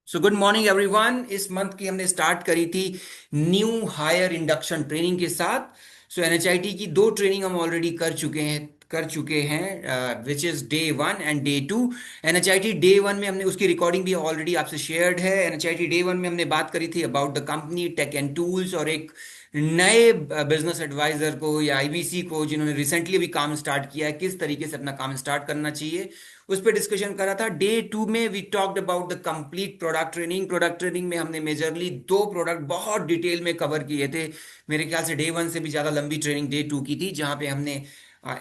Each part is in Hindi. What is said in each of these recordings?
So good morning everyone. इस मंथ की हमने स्टार्ट करी थी न्यू हायर इंडक्शन ट्रेनिंग के साथ। सो एनएचआईटी की दो ट्रेनिंग हम ऑलरेडी कर चुके हैं which is day 1 and day 2। NHIT day 1 में हमने उसकी रिकॉर्डिंग भी ऑलरेडी आपसे शेयर्ड है। एनएचआईटी डे 1 में हमने बात करी थी about the company tech and tools और एक नए बिजनेस एडवाइजर को या आईबीसी को जिन्होंने रिसेंटली अभी काम स्टार्ट किया है किस तरीके से अपना काम स्टार्ट करना चाहिए उस पर डिस्कशन करा था। डे 2 में we talked about the complete product training में हमने मेजरली दो प्रोडक्ट बहुत डिटेल में कवर किए थे। मेरे ख्याल से डे 1 से भी ज्यादा लंबी ट्रेनिंग डे 2 की थी, जहां पे हमने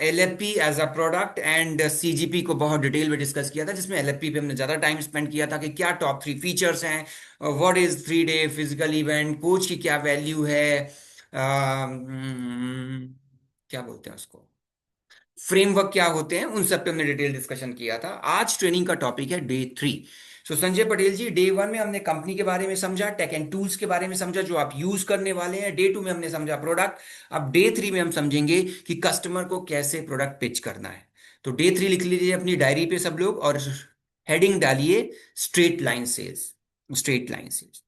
LFP as a product and CGP को बहुत डिटेल में डिस्कस किया था, जिसमें एलएफपी पे हमने ज्यादा टाइम स्पेंड किया था कि क्या टॉप 3 फीचर्स हैं, what is 3 day physical event, coach की क्या वैल्यू है, क्या बोलते हैं उसको, फ्रेमवर्क क्या होते हैं, उन सब पे हमने डिटेल डिस्कशन किया था। आज ट्रेनिंग का टॉपिक है डे 3। सो संजय पटेल जी, डे 1 में हमने कंपनी के बारे में समझा, टेक एंड टूल्स के बारे में समझा जो आप यूज करने वाले हैं। डे 2 में हमने समझा प्रोडक्ट। अब डे 3 में हम समझेंगे कि कस्टमर को कैसे प्रोडक्ट पिच करना है। तो डे 3 लिख लीजिए अपनी डायरी पे सब लोग, और हेडिंग डालिए straight line sales. Straight line sales.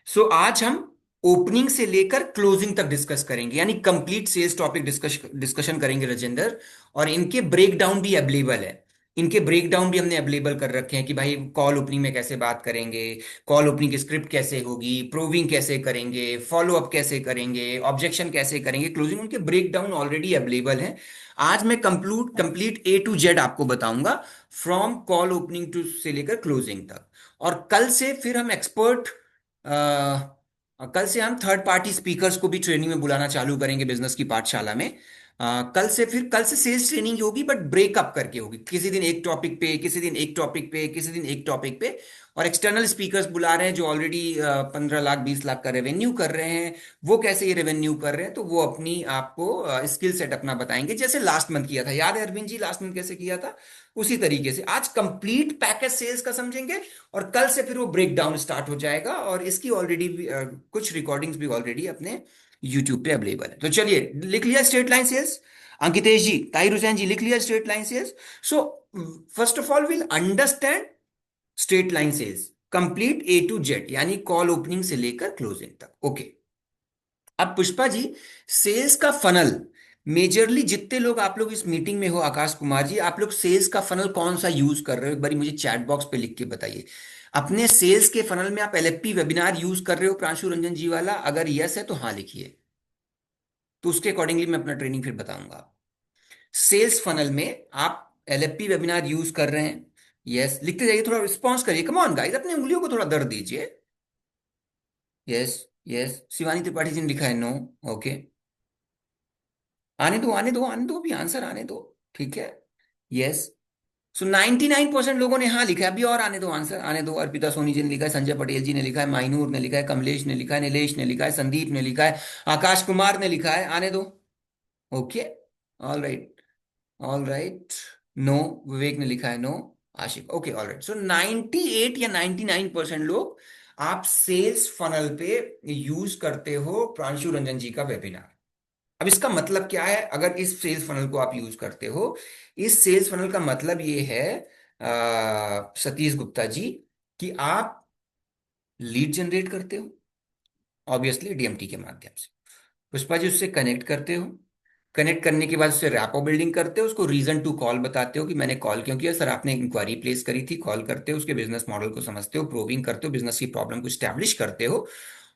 So आज हम ओपनिंग से लेकर क्लोजिंग तक डिस्कस करेंगे, यानी कंप्लीट सेल्स टॉपिक डिस्कशन करेंगे राजेंद्र। और इनके ब्रेक डाउन भी अवेलेबल है। इनके ब्रेक डाउन भी हमने अवेलेबल कर रखे हैं कि भाई कॉल ओपनिंग में कैसे बात करेंगे, कॉल ओपनिंग की स्क्रिप्ट कैसे होगी, प्रूविंग कैसे करेंगे, फॉलो अप कैसे करेंगे, ऑब्जेक्शन कैसे करेंगे, क्लोजिंग, उनके ब्रेक डाउन ऑलरेडी अवेलेबल है। आज मैं कंप्लीट A to Z आपको बताऊंगा, फ्रॉम कॉल ओपनिंग टू से लेकर क्लोजिंग तक। और कल से हम थर्ड पार्टी स्पीकर्स को भी ट्रेनिंग में बुलाना चालू करेंगे बिजनेस की पाठशाला में। कल से सेल्स ट्रेनिंग होगी, बट ब्रेकअप करके होगी, किसी दिन एक टॉपिक पे, किसी दिन एक टॉपिक पे, किसी दिन एक टॉपिक पे। और एक्सटर्नल स्पीकर्स बुला रहे हैं जो ऑलरेडी 15 लाख 20 लाख का रेवेन्यू कर रहे हैं। वो कैसे ये रेवेन्यू कर रहे हैं, तो वो अपनी आपको स्किल सेट अपना बताएंगे, जैसे लास्ट मंथ किया था। याद है अरविंद जी लास्ट मंथ कैसे किया था? उसी तरीके से आज कंप्लीट पैकेज सेल्स का समझेंगे। और कल से फिर वो ब्रेक डाउन स्टार्ट हो जाएगा, और इसकी ऑलरेडी कुछ रिकॉर्डिंग्स भी ऑलरेडी अपने यूट्यूब पे अवेलेबल है। तो चलिए, लिख लिया straight line sales? Ankitesh ji, Tahir Hussain ji, लिख लिया straight line sales? So first of all will understand straight line sales complete A to Z, यानी कॉल ओपनिंग से लेकर क्लोजिंग तक। ओके। अब पुष्पा जी, सेल्स का फनल, मेजरली जितने लोग आप लोग इस मीटिंग में हो, आकाश कुमार जी, आप लोग सेल्स का फनल कौन सा यूज कर रहे हो, एक बार मुझे चैट बॉक्स पे लिख के बताइए। अपने सेल्स के फनल में आप एलएफपी वेबिनार यूज कर रहे हो प्रांशु रंजन जी वाला? अगर यस है तो हाँ लिखिए, तो उसके अकॉर्डिंगली मैं अपना ट्रेनिंग फिर बताऊंगा। सेल्स फनल में आप एलएफपी वेबिनार यूज कर रहे हैं? यस लिखते जाइए, थोड़ा रिस्पॉन्स करिए, कम ऑन गाइस, अपनी उंगलियों को थोड़ा दर्द दीजिए। यस। यस, शिवानी त्रिपाठी जी ने लिखा है नो। ओके, आने दो आने दो आने दो, भी आंसर आने दो। ठीक है। यस। सो 99% लोगों ने हाँ लिखा है, अभी और आने दो, आंसर आने दो। अर्पिता सोनी जी ने लिखा है, संजय पटेल जी ने लिखा है, माइनूर ने लिखा है, कमलेश ने लिखा है, नीलेश ने लिखा है, संदीप ने लिखा है, आकाश कुमार ने लिखा है, आने दो। Okay. All right. All right. No, Vivek ने लिखा है no. Ashiq, okay, all right. So 98 या 99% लोग आप सेल्स फनल पे यूज करते हो प्रांशु रंजन जी का वेबिनार। अब इसका मतलब क्या है अगर इस सेल्स फनल को आप यूज करते हो? इस सेल्स फनल का मतलब ये है, सतीश गुप्ता जी, कि आप लीड जनरेट करते हो, ऑब्वियसली डीएमटी के माध्यम से। पुष्पा जी, उससे कनेक्ट करते हो, कनेक्ट करने के बाद उससे रैपो बिल्डिंग करते हो, उसको रीजन टू कॉल बताते हो कि मैंने कॉल क्यों किया, सर आपने इंक्वायरी प्लेस करी थी, कॉल करते हो, उसके बिजनेस मॉडल को समझते हो, प्रूविंग करते हो, बिजनेस की प्रॉब्लम को स्टैब्लिश करते हो,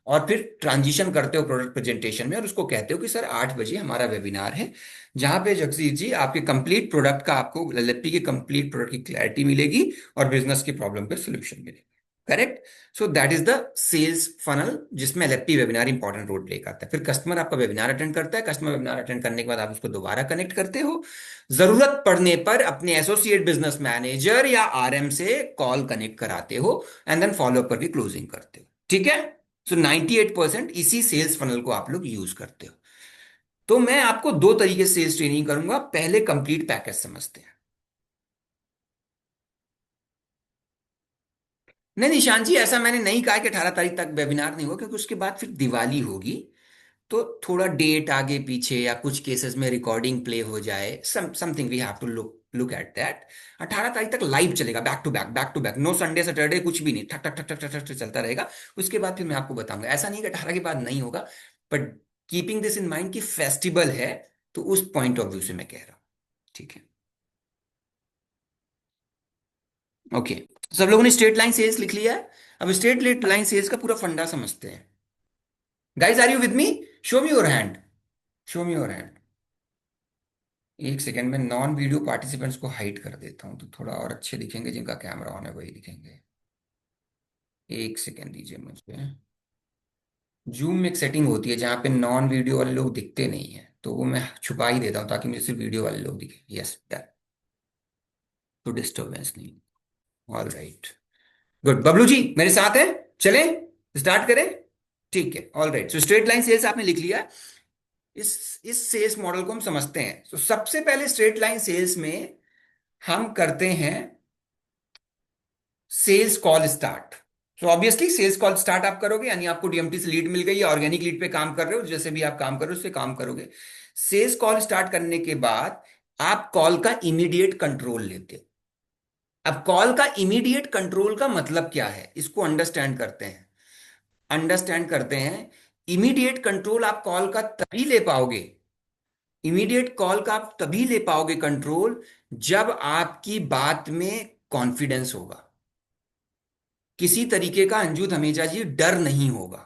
और फिर ट्रांजिशन करते हो प्रोडक्ट प्रेजेंटेशन में, और उसको कहते हो कि सर 8 बजे हमारा वेबिनार है, जहां पे जगजीत जी आपके कंप्लीट प्रोडक्ट का, आपको एलएलपी के कंप्लीट प्रोडक्ट की क्लैरिटी मिलेगी और बिजनेस की प्रॉब्लम पे सोल्यूशन मिलेगी। Correct. So that is the sales funnel, जिसमें LFP webinar important role play करता है। फिर कस्टमर आपका वेबिनार अटेंड करता है, कस्टमर वेबिनार अटेंड करने के बाद आप उसको दोबारा कनेक्ट करते हो, जरूरत पड़ने पर अपने एसोसिएट बिजनेस मैनेजर या आरएम से कॉल कनेक्ट कराते हो, एंड देन फॉलो अप करके क्लोजिंग करते हो। ठीक है। सो 98% इसी सेल्स फनल को आप लोग यूज करते हो। तो मैं आपको दो तरीके से सेल्स ट्रेनिंग करूंगा, पहले कंप्लीट पैकेज समझते हैं। नहीं निशान जी, ऐसा मैंने नहीं कहा कि 18 तारीख तक वेबिनार नहीं होगा, क्योंकि उसके बाद फिर दिवाली होगी, तो थोड़ा डेट आगे पीछे या कुछ केसेस में रिकॉर्डिंग प्ले हो जाए, something we have to look look at that. 18 तारीख तक लाइव चलेगा, back to back, no Sunday Saturday कुछ भी नहीं, ठक ठक ठक ठक ठक ठक ठक चलता रहेगा। उसके बाद फिर मैं आपको बताऊंगा, ऐसा नहीं कि 18 के बाद नहीं होगा, but keeping this in mind कि फेस्टिवल है, तो उस पॉइंट ऑफ व्यू से मैं कह रहा हूं। ठीक है, ओके। सब लोगों ने स्ट्रेट लाइन सेल्स लिख लिया है। अब स्ट्रेट लाइन सेल्स का पूरा फंडा समझते हैं। Guys, are you with me? Show me your hand, show me your hand. एक सेकंड में नॉन वीडियो पार्टिसिपेंट्स को हाइड कर देता हूं, तो थोड़ा और अच्छे दिखेंगे, जिनका कैमरा ऑन है वही दिखेंगे। एक सेकंड दीजिए मुझे। जूम में एक सेटिंग होती है जहां पे नॉन वीडियो वाले लोग दिखते नहीं है, तो वो मैं छुपा ही देता हूँ ताकि मुझे सिर्फ वीडियो वाले लोग दिखे। Yes, done. तो डिस्टरबेंस नहीं। All right, good. Bablu ji मेरे साथ है, चलें, स्टार्ट करें? ठीक है, all right. So straight line sales आपने लिख लिया। इस सेल्स मॉडल को हम समझते हैं। तो सबसे पहले स्ट्रेट लाइन सेल्स में हम करते हैं सेल्स कॉल स्टार्ट। तो ऑब्वियसली सेल्स कॉल स्टार्ट आप करोगे, यानी आपको डीएमटी से लीड मिल गई या ऑर्गेनिक लीड पे काम कर रहे हो, जैसे भी आप काम कर रहे हो उससे काम करोगे। सेल्स कॉल स्टार्ट करने के बाद आप कॉल का इमीडिएट कंट्रोल लेते हो। अब कॉल का इमीडिएट कंट्रोल का मतलब क्या है, इसको अंडरस्टैंड करते हैं। अंडरस्टैंड करते हैं। इमीडिएट कंट्रोल आप कॉल का तभी ले पाओगे, इमीडिएट कॉल का आप तभी ले पाओगे कंट्रोल, जब आपकी बात में कॉन्फिडेंस होगा, किसी तरीके का अंजू धमेजा जी डर नहीं होगा,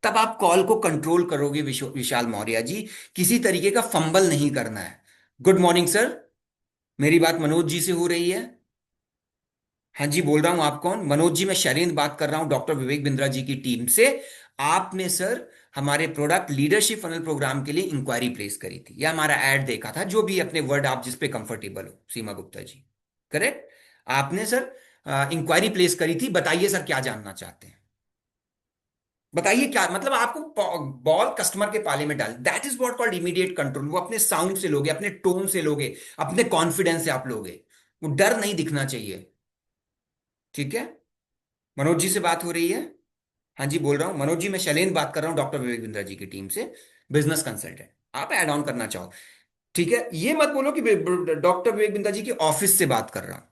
तब आप कॉल को कंट्रोल करोगे विशाल मौर्य जी। किसी तरीके का फंबल नहीं करना है। गुड मॉर्निंग सर, मेरी बात मनोज जी से हो रही है? हाँ जी, बोल रहा हूं। आप कौन? मनोज जी, मैं शैलेंद्र बात कर रहा हूं, डॉक्टर विवेक बिंद्रा जी की टीम से। आपने सर हमारे प्रोडक्ट लीडरशिप फनल प्रोग्राम के लिए इंक्वायरी प्लेस करी थी, या हमारा एड देखा था, जो भी अपने वर्ड आप जिस पे कंफर्टेबल हो, सीमा गुप्ता जी, करेक्ट? आपने सर इंक्वायरी प्लेस करी थी। बताइए सर क्या जानना चाहते हैं, बताइए क्या मतलब। आपको बॉल कस्टमर के पाले में डाल, that is what called immediate control. वो अपने साउंड से लोगे, अपने टोन से लोगे, अपने कॉन्फिडेंस से आप लोगे, वो डर नहीं दिखना चाहिए। ठीक है, मनोज जी से बात हो रही है? हाँ जी, बोल रहा हूँ मनोज जी, मैं शैलेंद्र बात कर रहा हूँ डॉक्टर विवेक बिंद्रा जी की टीम से, बिजनेस कंसल्टेंट। आप ऐड ऑन करना चाहो? ठीक है, ये मत बोलो कि डॉक्टर विवेक बिंद्रा जी की ऑफिस से बात कर रहा हूं।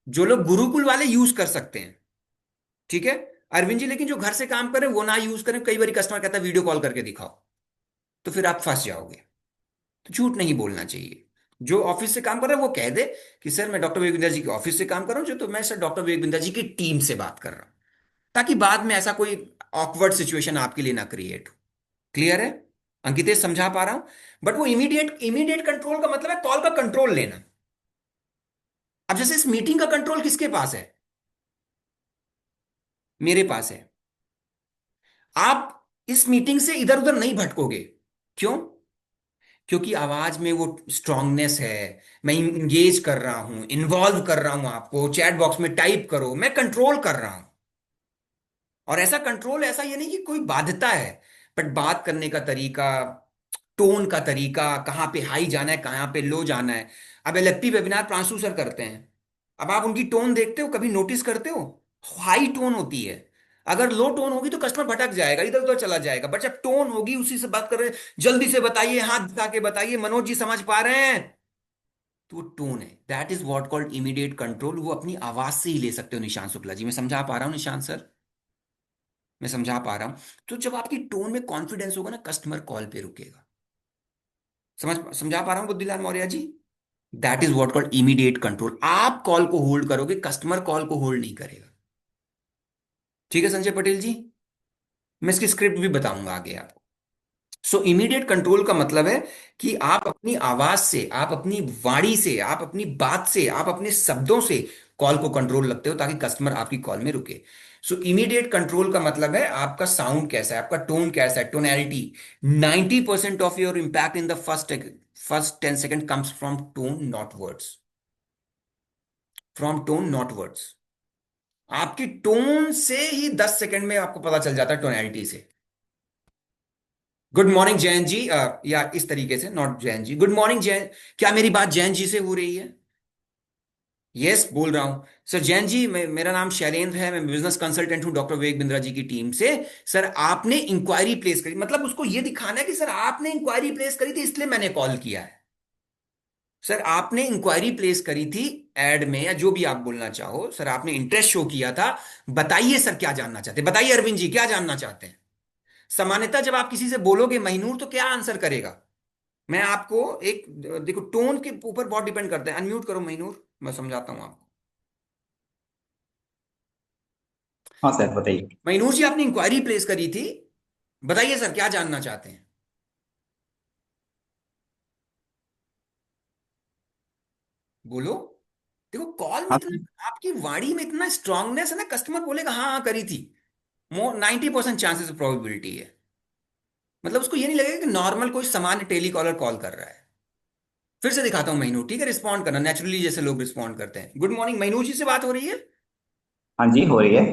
जो लोग गुरुकुल वाले यूज कर सकते हैं, ठीक है अरविंद जी, लेकिन जो घर से काम करें वो ना यूज करें। कई बार कस्टमर कहता है वीडियो कॉल करके दिखाओ, तो फिर आप फंस जाओगे। तो झूठ नहीं बोलना चाहिए। जो ऑफिस से काम कर रहा है वो कह दे कि सर मैं डॉक्टर विवेक बिंद्रा जी के ऑफिस से काम कर रहा हूं, जो तो मैं सर डॉक्टर विवेक बिंद्रा जी की टीम से बात कर रहा हूं, ताकि बाद में ऐसा कोई ऑकवर्ड सिचुएशन आपके लिए ना क्रिएट हो। क्लियर है? अंकितेश, समझा पा रहा हूं? बट वो इमीडिएट इमीडिएट कंट्रोल का मतलब है कॉल का कंट्रोल लेना। अब जैसे इस मीटिंग का कंट्रोल किसके पास है? मेरे पास है। आप इस मीटिंग से इधर उधर नहीं भटकोगे। क्यों? क्योंकि आवाज में वो स्ट्रांगनेस है। मैं इंगेज कर रहा हूं, इन्वॉल्व कर रहा हूं, आपको चैट बॉक्स में टाइप करो, मैं कंट्रोल कर रहा हूं। और ऐसा कंट्रोल, ऐसा ये नहीं कि कोई बाध्यता है, बट बात करने का तरीका, टोन का तरीका, कहाँ पे हाई जाना है कहाँ पे लो जाना है। अब एलएफपी वेबिनार प्रांशु सर करते हैं, अब आप उनकी टोन देखते हो, कभी नोटिस करते हो? हाई टोन होती है। अगर लो टोन होगी तो कस्टमर भटक जाएगा, इधर उधर चला जाएगा, बट जब टोन होगी, उसी से बात कर रहे हैं, जल्दी से बताइए, हाथ दिखा के बताइए, मनोज जी समझ पा रहे हैं? तो वो टोन है, that is what called immediate control. वो अपनी आवाज से ही ले सकते हो। निशांत शुक्ला जी, मैं समझा पा रहा हूँ निशांत सर? मैं समझा पा रहा हूं? तो जब आपकी टोन में कॉन्फिडेंस होगा ना, कस्टमर कॉल पे रुकेगा। समझा पा रहा हूं Buddhilal Maurya ji? That is what called immediate control. आप कॉल को होल्ड करोगे, कस्टमर कॉल को होल्ड नहीं करेगा। ठीक है संजय पटेल जी, मैं इसकी स्क्रिप्ट भी बताऊंगा आगे आपको। सो इमीडिएट कंट्रोल का मतलब है कि आप अपनी आवाज से, आप अपनी वाणी से, आप अपनी बात से, आप अपने शब्दों से कॉल को कंट्रोल लगते हो, ताकि कस्टमर आपकी कॉल में रुके। सो इमीडिएट कंट्रोल का मतलब है आपका साउंड कैसा है, आपका टोन कैसा है, tonality. 90% of your impact in the first 10 second comes from tone not words, from tone not words. आपकी टोन से ही 10 सेकेंड में आपको पता चल जाता है, टोनैलिटी से। गुड मॉर्निंग जयंत जी, या इस तरीके से, not Jayant ji, good morning Jayant. क्या मेरी बात जयंत जी से हो रही है? यस, बोल रहा हूं सर। जयंत जी, मेरा नाम शैलेंद्र है, मैं बिजनेस कंसल्टेंट हूं डॉक्टर विवेक बिंद्रा जी की टीम से। सर आपने इंक्वायरी प्लेस करी, मतलब उसको ये दिखाना है कि सर आपने इंक्वायरी प्लेस करी थी, इसलिए मैंने कॉल किया है। सर आपने इंक्वायरी प्लेस करी थी एड में, या जो भी आप बोलना चाहो सर, आपने इंटरेस्ट शो किया था। बताइए सर क्या जानना चाहते हैं, बताइए अरविंद जी क्या जानना चाहते हैं। सामान्यतः जब आप किसी से बोलोगे महीनूर तो क्या आंसर करेगा। मैं आपको एक, देखो टोन के ऊपर बहुत डिपेंड करता है। अनम्यूट करो महीनूर, मैं समझाता हूं आपको। हाँ सर बताइए। महीनूर जी आपने इंक्वायरी प्लेस करी थी, बताइए सर क्या जानना चाहते हैं। बोलो। देखो कॉल में हाँ इतना, सर। आपकी वाणी में इतना स्ट्रांगनेस है ना, कस्टमर बोलेगा हाँ हाँ करी थी। मोर 90% चांसेस ऑफ प्रोबेबिलिटी है। मतलब उसको ये नहीं लगेगा कि नॉर्मल कोई सामान्य टेलीकॉलर कॉल कर रहा है। फिर से दिखाता हूं महीनूर, ठीक है, रिस्पॉन्ड करना नेचुरली जैसे लोग रिस्पॉन्ड करते हैं। गुड मॉर्निंग महीनूर जी से बात हो रही है। हाँ जी हो रही है।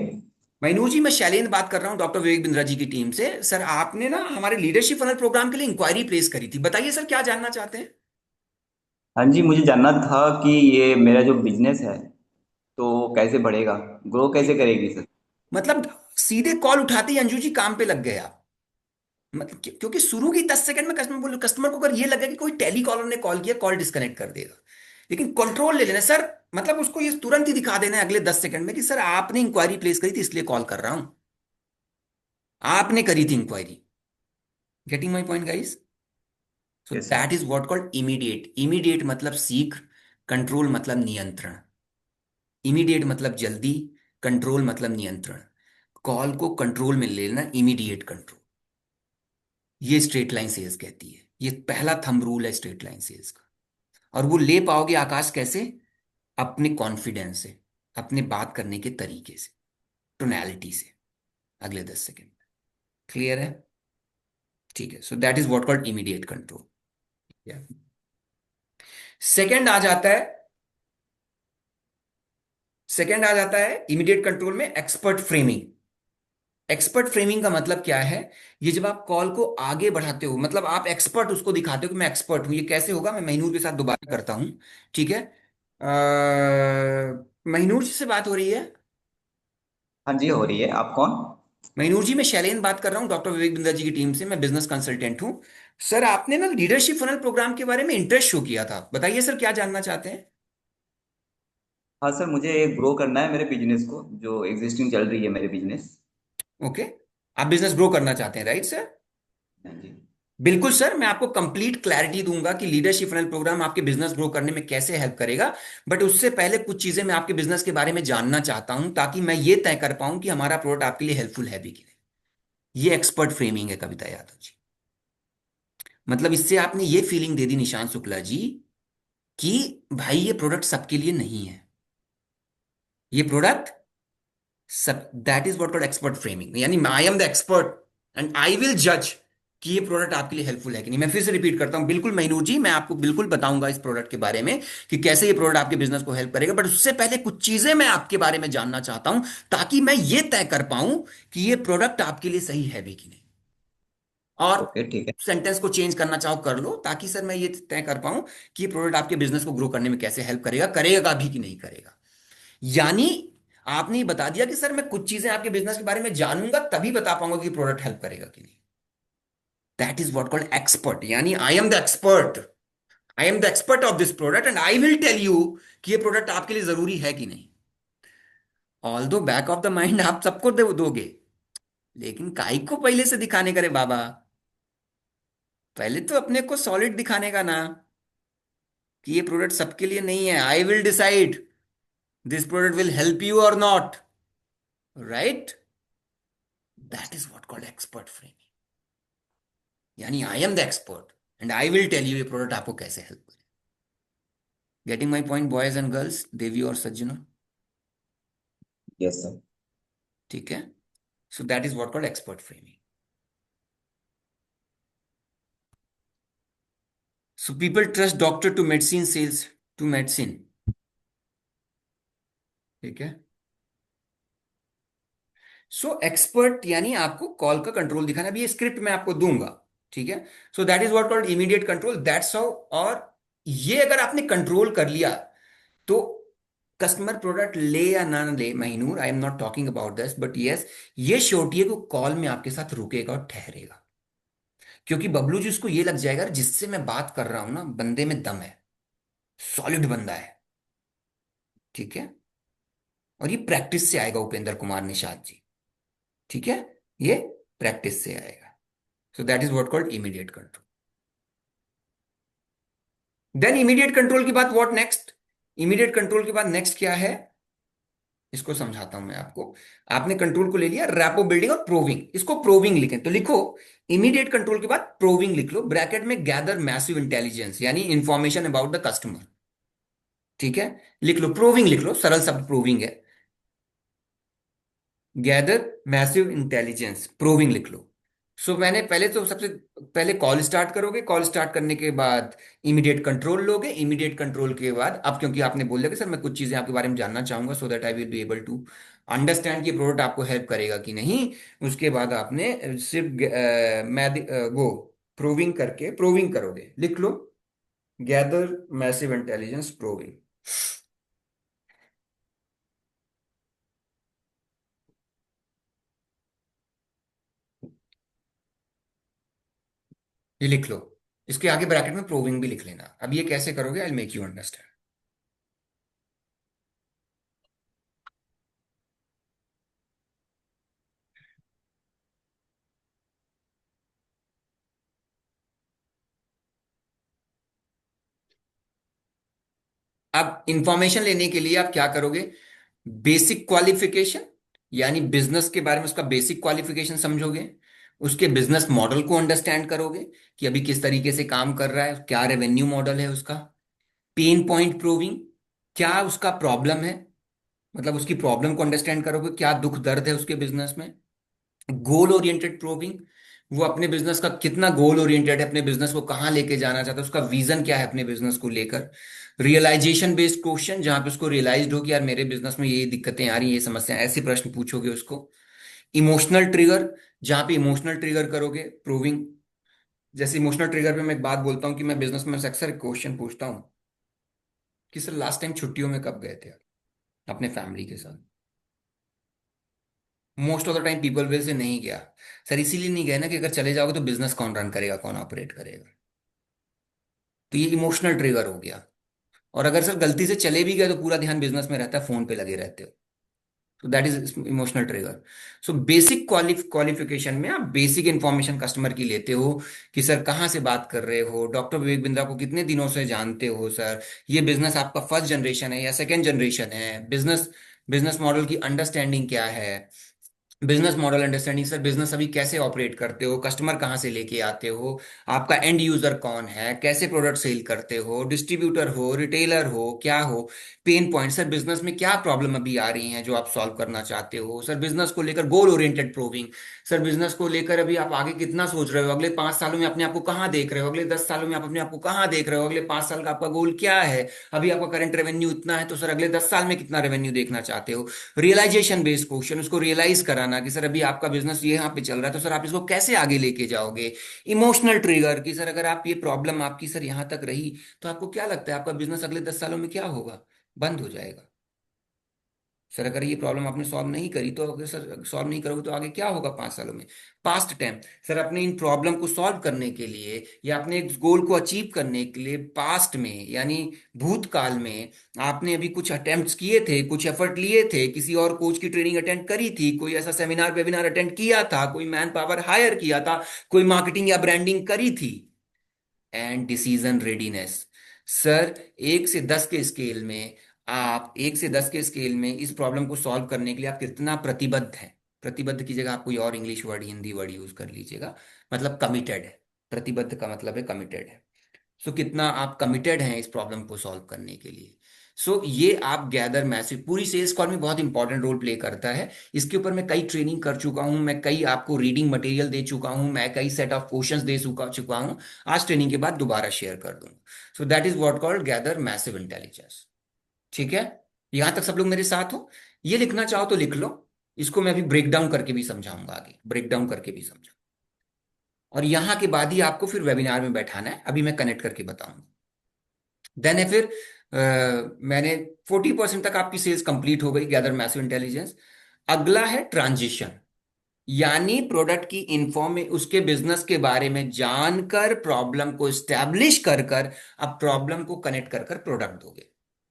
महीनूर जी मैं शैलेंद्र बात कर रहा हूं डॉक्टर विवेक बिंद्रा जी की टीम से। सर आपने ना हमारे लीडरशिप फनल प्रोग्राम के लिए इंक्वायरी प्लेस करी थी, बताइए सर क्या जानना चाहते हैं। हाँ जी मुझे जानना था कि ये मेरा जो बिजनेस है तो कैसे बढ़ेगा, ग्रो कैसे करेगी सर। मतलब सीधे कॉल उठाते ही अंजू जी काम पे लग गए आप। मतलब क्योंकि शुरू की 10 सेकंड में कस्टमर को अगर ये लगे कि कोई टेली कॉलर ने कॉल किया, कॉल डिस्कनेक्ट कर देगा। लेकिन कंट्रोल ले लेना सर, मतलब उसको ये तुरंत ही दिखा देना है अगले 10 सेकंड में कि सर आपने इंक्वायरी प्लेस करी थी इसलिए कॉल कर रहा हूं। आपने करी थी enquiry. Getting my point guys. So yes sir. That is what called immediate. Immediate मतलब शीघ्र, कंट्रोल मतलब नियंत्रण। इमीडिएट मतलब जल्दी, कंट्रोल मतलब नियंत्रण। कॉल को कंट्रोल में ले लेना, इमीडिएट कंट्रोल। ये स्ट्रेट लाइन सेल्स कहती है, ये पहला थंब रूल है स्ट्रेट लाइन सेल्स का। और वो ले पाओगे आकाश कैसे? अपने कॉन्फिडेंस से, अपने बात करने के तरीके से, टोनैलिटी से, अगले 10 सेकंड। क्लियर है? ठीक है, so that is what called immediate control. Second आ जाता है, सेकंड आ जाता है इमीडिएट कंट्रोल में एक्सपर्ट फ्रेमिंग। एक्सपर्ट फ्रेमिंग का मतलब क्या है? ये जब आप कॉल को आगे बढ़ाते हो, मतलब आप एक्सपर्ट उसको दिखाते हो कि मैं एक्सपर्ट हूं। ये कैसे होगा, मैं महीनूर के साथ दोबारा करता हूं। ठीक है। महीनूर जी से बात हो रही है। हाँ जी हो रही है, आप कौन। महीनूर जी मैं शैलेंद्र बात कर रहा हूँ डॉक्टर विवेक बिंद्रा जी की टीम से, मैं बिजनेस कंसल्टेंट हूँ। सर आपने ना लीडरशिप फनल प्रोग्राम के बारे में इंटरेस्ट शो किया था, बताइए सर क्या जानना चाहते हैं। हाँ सर मुझे ग्रो करना है मेरे बिजनेस को, जो एग्जिस्टिंग चल रही है मेरे बिजनेस। ओके, आप बिजनेस ग्रो करना चाहते हैं, राइट सर। हाँ जी। बिल्कुल सर, मैं आपको कंप्लीट क्लैरिटी दूंगा कि लीडरशिप फनल प्रोग्राम आपके बिजनेस ग्रो करने में कैसे हेल्प करेगा। बट उससे पहले कुछ चीजें मैं आपके बिजनेस के बारे में जानना चाहता हूं, ताकि मैं ये तय कर पाऊं कि हमारा प्रोडक्ट आपके लिए हेल्पफुल है भी कि नहीं। ये एक्सपर्ट फ्रेमिंग है कविता यादव जी। मतलब इससे आपने ये फीलिंग दे दी निशांत शुक्ला जी कि भाई ये प्रोडक्ट सबके लिए नहीं है। ये प्रोडक्ट सब, that is what called expert framing. यानी I am the expert and I will जज कि ये प्रोडक्ट आपके लिए हेल्पफुल है कि नहीं। मैं फिर से रिपीट करता हूं, बिल्कुल महीनूर जी, मैं आपको बिल्कुल बताऊंगा इस प्रोडक्ट के बारे में कि कैसे ये प्रोडक्ट आपके बिजनेस को हेल्प करेगा। बट उससे पहले कुछ चीजें मैं आपके बारे में जानना चाहता हूं, ताकि मैं ये तय कर पाऊं कि ये प्रोडक्ट आपके लिए सही है भी कि नहीं। और ओके ठीक है। सेंटेंस को चेंज करना चाहो कर लो, ताकि सर मैं ये तय कर पाऊं कि ये प्रोडक्ट आपके बिजनेस को ग्रो करने में कैसे हेल्प करेगा, करेगा भी कि नहीं करेगा। यानी आपने ये बता दिया कि सर मैं कुछ चीजें आपके बिजनेस के बारे में जानूंगा तभी बता पाऊंगा कि प्रोडक्ट हेल्प करेगा कि नहीं। That is what called expert. यानी I am the expert, I am the expert of this product and I will tell you कि ये प्रोडक्ट आपके लिए जरूरी है कि नहीं। ऑल दो बैक ऑफ द माइंड आप सबको दोगे, लेकिन काई को पहले से दिखाने का रे बाबा। पहले तो अपने को सॉलिड दिखाने का ना, कि ये प्रोडक्ट सबके लिए नहीं है। I will decide this product will help you और not, right. That is what called expert framing. यानी I am the expert and I will tell you ये प्रोडक्ट आपको कैसे हेल्प करे। Getting my point boys and girls, देवी और सज्जनों। Yes sir. ठीक है। So that is what called expert framing. So people trust doctor to medicine sales to medicine. ठीक है। सो एक्सपर्ट यानी आपको कॉल का कंट्रोल दिखाना। अभी ये स्क्रिप्ट मैं आपको दूंगा, ठीक है। So that is what called immediate control, that's how. और ये अगर आपने कंट्रोल कर लिया तो कस्टमर प्रोडक्ट ले या ना ले, Mahinoor I am not talking about this, but yes, ये श्योरिटी है कि कॉल में आपके साथ रुकेगा और ठहरेगा। क्योंकि बबलू जी उसको ये लग जाएगा जिससे मैं बात कर रहा हूं ना बंदे में दम है। सॉलिड बंदा है। ठीक है। और ये प्रैक्टिस से आएगा, उपेंद्र कुमार निषाद जी। ठीक है। ये प्रैक्टिस से आएगा। So that is what called immediate control. Then immediate control के बाद व्हाट नेक्स्ट? इमीडिएट कंट्रोल के बाद नेक्स्ट क्या है, इसको समझाता हूं मैं आपको। आपने कंट्रोल को ले लिया, रैपो बिल्डिंग और प्रोविंग, इसको प्रोविंग लिखें तो लिखो। इमीडिएट कंट्रोल के बाद प्रोविंग लिख लो, ब्रैकेट में गैदर मैसिव इंटेलिजेंस यानी इंफॉर्मेशन अबाउट द कस्टमर। ठीक है। लिख लो, प्रोविंग लिख लो, सरल शब्द प्रोविंग है। गैदर मैसिव इंटेलिजेंस, प्रोविंग लिख लो। सो मैंने पहले तो सबसे पहले कॉल स्टार्ट करोगे, कॉल स्टार्ट करने के बाद इमीडिएट कंट्रोल लोगे, इमीडिएट कंट्रोल के बाद अब क्योंकि आपने बोल दिया कि सर मैं कुछ चीजें आपके बारे में जानना चाहूंगा so that I will be able to understand कि प्रोडक्ट आपको हेल्प करेगा कि नहीं, उसके बाद आपने सिर्फ मैं वो प्रूविंग करके प्रूविंग करोगे, लिख लो गैदर मैसिव इंटेलिजेंस प्रूविंग। ये लिख लो। इसके आगे ब्रैकेट में प्रूविंग भी लिख लेना। अब ये कैसे करोगे, आई मेक यू अंडरस्टैंड। अब इंफॉर्मेशन लेने के लिए आप क्या करोगे, बेसिक क्वालिफिकेशन यानी बिजनेस के बारे में उसका बेसिक क्वालिफिकेशन समझोगे, उसके बिजनेस मॉडल को अंडरस्टैंड करोगे कि अभी किस तरीके से काम कर रहा है, क्या रेवेन्यू मॉडल है उसका। पेन पॉइंट प्रूविंग, क्या उसका प्रॉब्लम है, मतलब उसकी प्रॉब्लम को अंडरस्टैंड करोगे, क्या दुख दर्द है उसके बिजनेस में। गोल ओरिएंटेड प्रोबिंग, वो अपने बिजनेस का कितना गोल ओरिएंटेड है, अपने बिजनेस को कहाँ लेके जाना चाहता है, उसका विजन क्या है अपने बिजनेस को लेकर। रियलाइजेशन बेस्ड क्वेश्चन, जहां पे उसको रियलाइज हो कि यार मेरे बिजनेस में ये दिक्कतें आ रही हैं, ये समस्याएं, ऐसे प्रश्न पूछोगे उसको। इमोशनल ट्रिगर, जहां पे इमोशनल ट्रिगर करोगे प्रूविंग। जैसे इमोशनल ट्रिगर पे मैं एक बात बोलता हूँ कि मैं बिजनेस में अक्सर क्वेश्चन पूछता हूँ कि सर लास्ट टाइम छुट्टियों में कब गए थे आप अपने फैमिली के साथ। Most of the time people will say नहीं गया। सर इसीलिए नहीं गए ना कि अगर चले जाओगे तो बिजनेस कौन रन करेगा, कौन ऑपरेट करेगा। तो ये इमोशनल ट्रिगर हो गया। और अगर सर गलती से चले भी गए तो पूरा ध्यान बिजनेस में रहता है, फोन पे लगे रहते हो। तो that is emotional trigger. So basic qualification में आप बेसिक इंफॉर्मेशन कस्टमर की लेते हो कि सर कहाँ से बात कर रहे हो, डॉक्टर विवेक बिंद्रा को कितने दिनों से जानते हो सर, ये बिजनेस आपका फर्स्ट जनरेशन है या सेकेंड जनरेशन है, बिजनेस बिजनेस मॉडल की अंडरस्टैंडिंग क्या है। Business model understanding, sir business अभी कैसे ऑपरेट करते हो, कस्टमर कहाँ से लेके आते हो, आपका एंड यूजर कौन है, कैसे प्रोडक्ट सेल करते हो, डिस्ट्रीब्यूटर हो, रिटेलर हो, क्या हो। पेन पॉइंट, सर बिजनेस में क्या प्रॉब्लम अभी आ रही हैं जो आप सॉल्व करना चाहते हो, सर बिजनेस को लेकर goal oriented proving. Sir business को लेकर अभी आप आगे कितना सोच रहे हो, अगले 5 सालों में अपने आप को कहाँ देख रहे हो, अगले 10 सालों में आप अपने आप को कहाँ देख रहे हो, अगले 5 साल का आपका गोल क्या है। अभी आपका करंट रेवेन्यू इतना है तो सर अगले 10 साल में कितना रेवेन्यू देखना चाहते हो। रियलाइजेशन बेस्ड क्वेश्चन, उसको रियलाइज कराना कि सर अभी आपका बिजनेस ये यहाँ पे चल रहा है तो सर आप इसको कैसे आगे लेके जाओगे। इमोशनल ट्रिगर कि सर अगर आप ये प्रॉब्लम आपकी सर यहाँ तक रही तो आपको क्या लगता है आपका बिजनेस अगले 10 सालों में क्या होगा, बंद हो जाएगा। सर अगर ये प्रॉब्लम आपने सॉल्व नहीं करी तो अगर सर सॉल्व नहीं करोगे तो आगे क्या होगा 5 सालों में। पास्ट टाइम, सर अपने इन प्रॉब्लम को सॉल्व करने के लिए या अपने एक गोल को अचीव करने के लिए पास्ट में यानी भूतकाल में आपने अभी कुछ अटेम्प्ट्स किए थे, कुछ एफर्ट लिए थे, किसी और कोच की ट्रेनिंग अटेंड करी थी, कोई ऐसा सेमिनार वेबिनार अटेंड किया था, कोई मैन पावर हायर किया था, कोई मार्केटिंग या ब्रांडिंग करी थी। एंड डिसीजन रेडीनेस, सर 1 से 10 के स्केल में, आप 1 से 10 के स्केल में इस प्रॉब्लम को सॉल्व करने के लिए आप कितना प्रतिबद्ध हैं। प्रतिबद्ध की जगह आप कोई और English word Hindi word use कर लीजिएगा, मतलब कमिटेड है। प्रतिबद्ध का मतलब है कमिटेड है। सो कितना आप कमिटेड हैं इस प्रॉब्लम को सॉल्व करने के लिए। सो ये आप गैदर मैसेज पूरी सेल्स कॉल में बहुत इंपॉर्टेंट रोल प्ले करता है। इसके ऊपर मैं कई ट्रेनिंग कर चुका हूं, मैं कई आपको रीडिंग मटेरियल दे चुका हूं, मैं कई सेट ऑफ क्वेश्चंस दे चुका हूं। आज ट्रेनिंग के बाद दोबारा शेयर कर दूंगा। सो that is what called gather massive intelligence. ठीक है। यहां तक सब लोग मेरे साथ हो। ये लिखना चाहो तो लिख लो। इसको मैं अभी ब्रेक डाउन करके भी समझाऊंगा, आगे ब्रेक डाउन करके भी समझाऊंगा। और यहां के बाद ही आपको फिर वेबिनार में बैठाना है, अभी मैं कनेक्ट करके बताऊंगा। देन है फिर मैंने 40% तक आपकी सेल्स कंप्लीट हो गई गैदर मैसिव इंटेलिजेंस। अगला है ट्रांजिशन। यानी प्रोडक्ट की इन्फॉर्म उसके बिजनेस के बारे में जानकर प्रॉब्लम को स्टैब्लिश कर कर अब प्रॉब्लम को कनेक्ट कर कर प्रोडक्ट दोगे,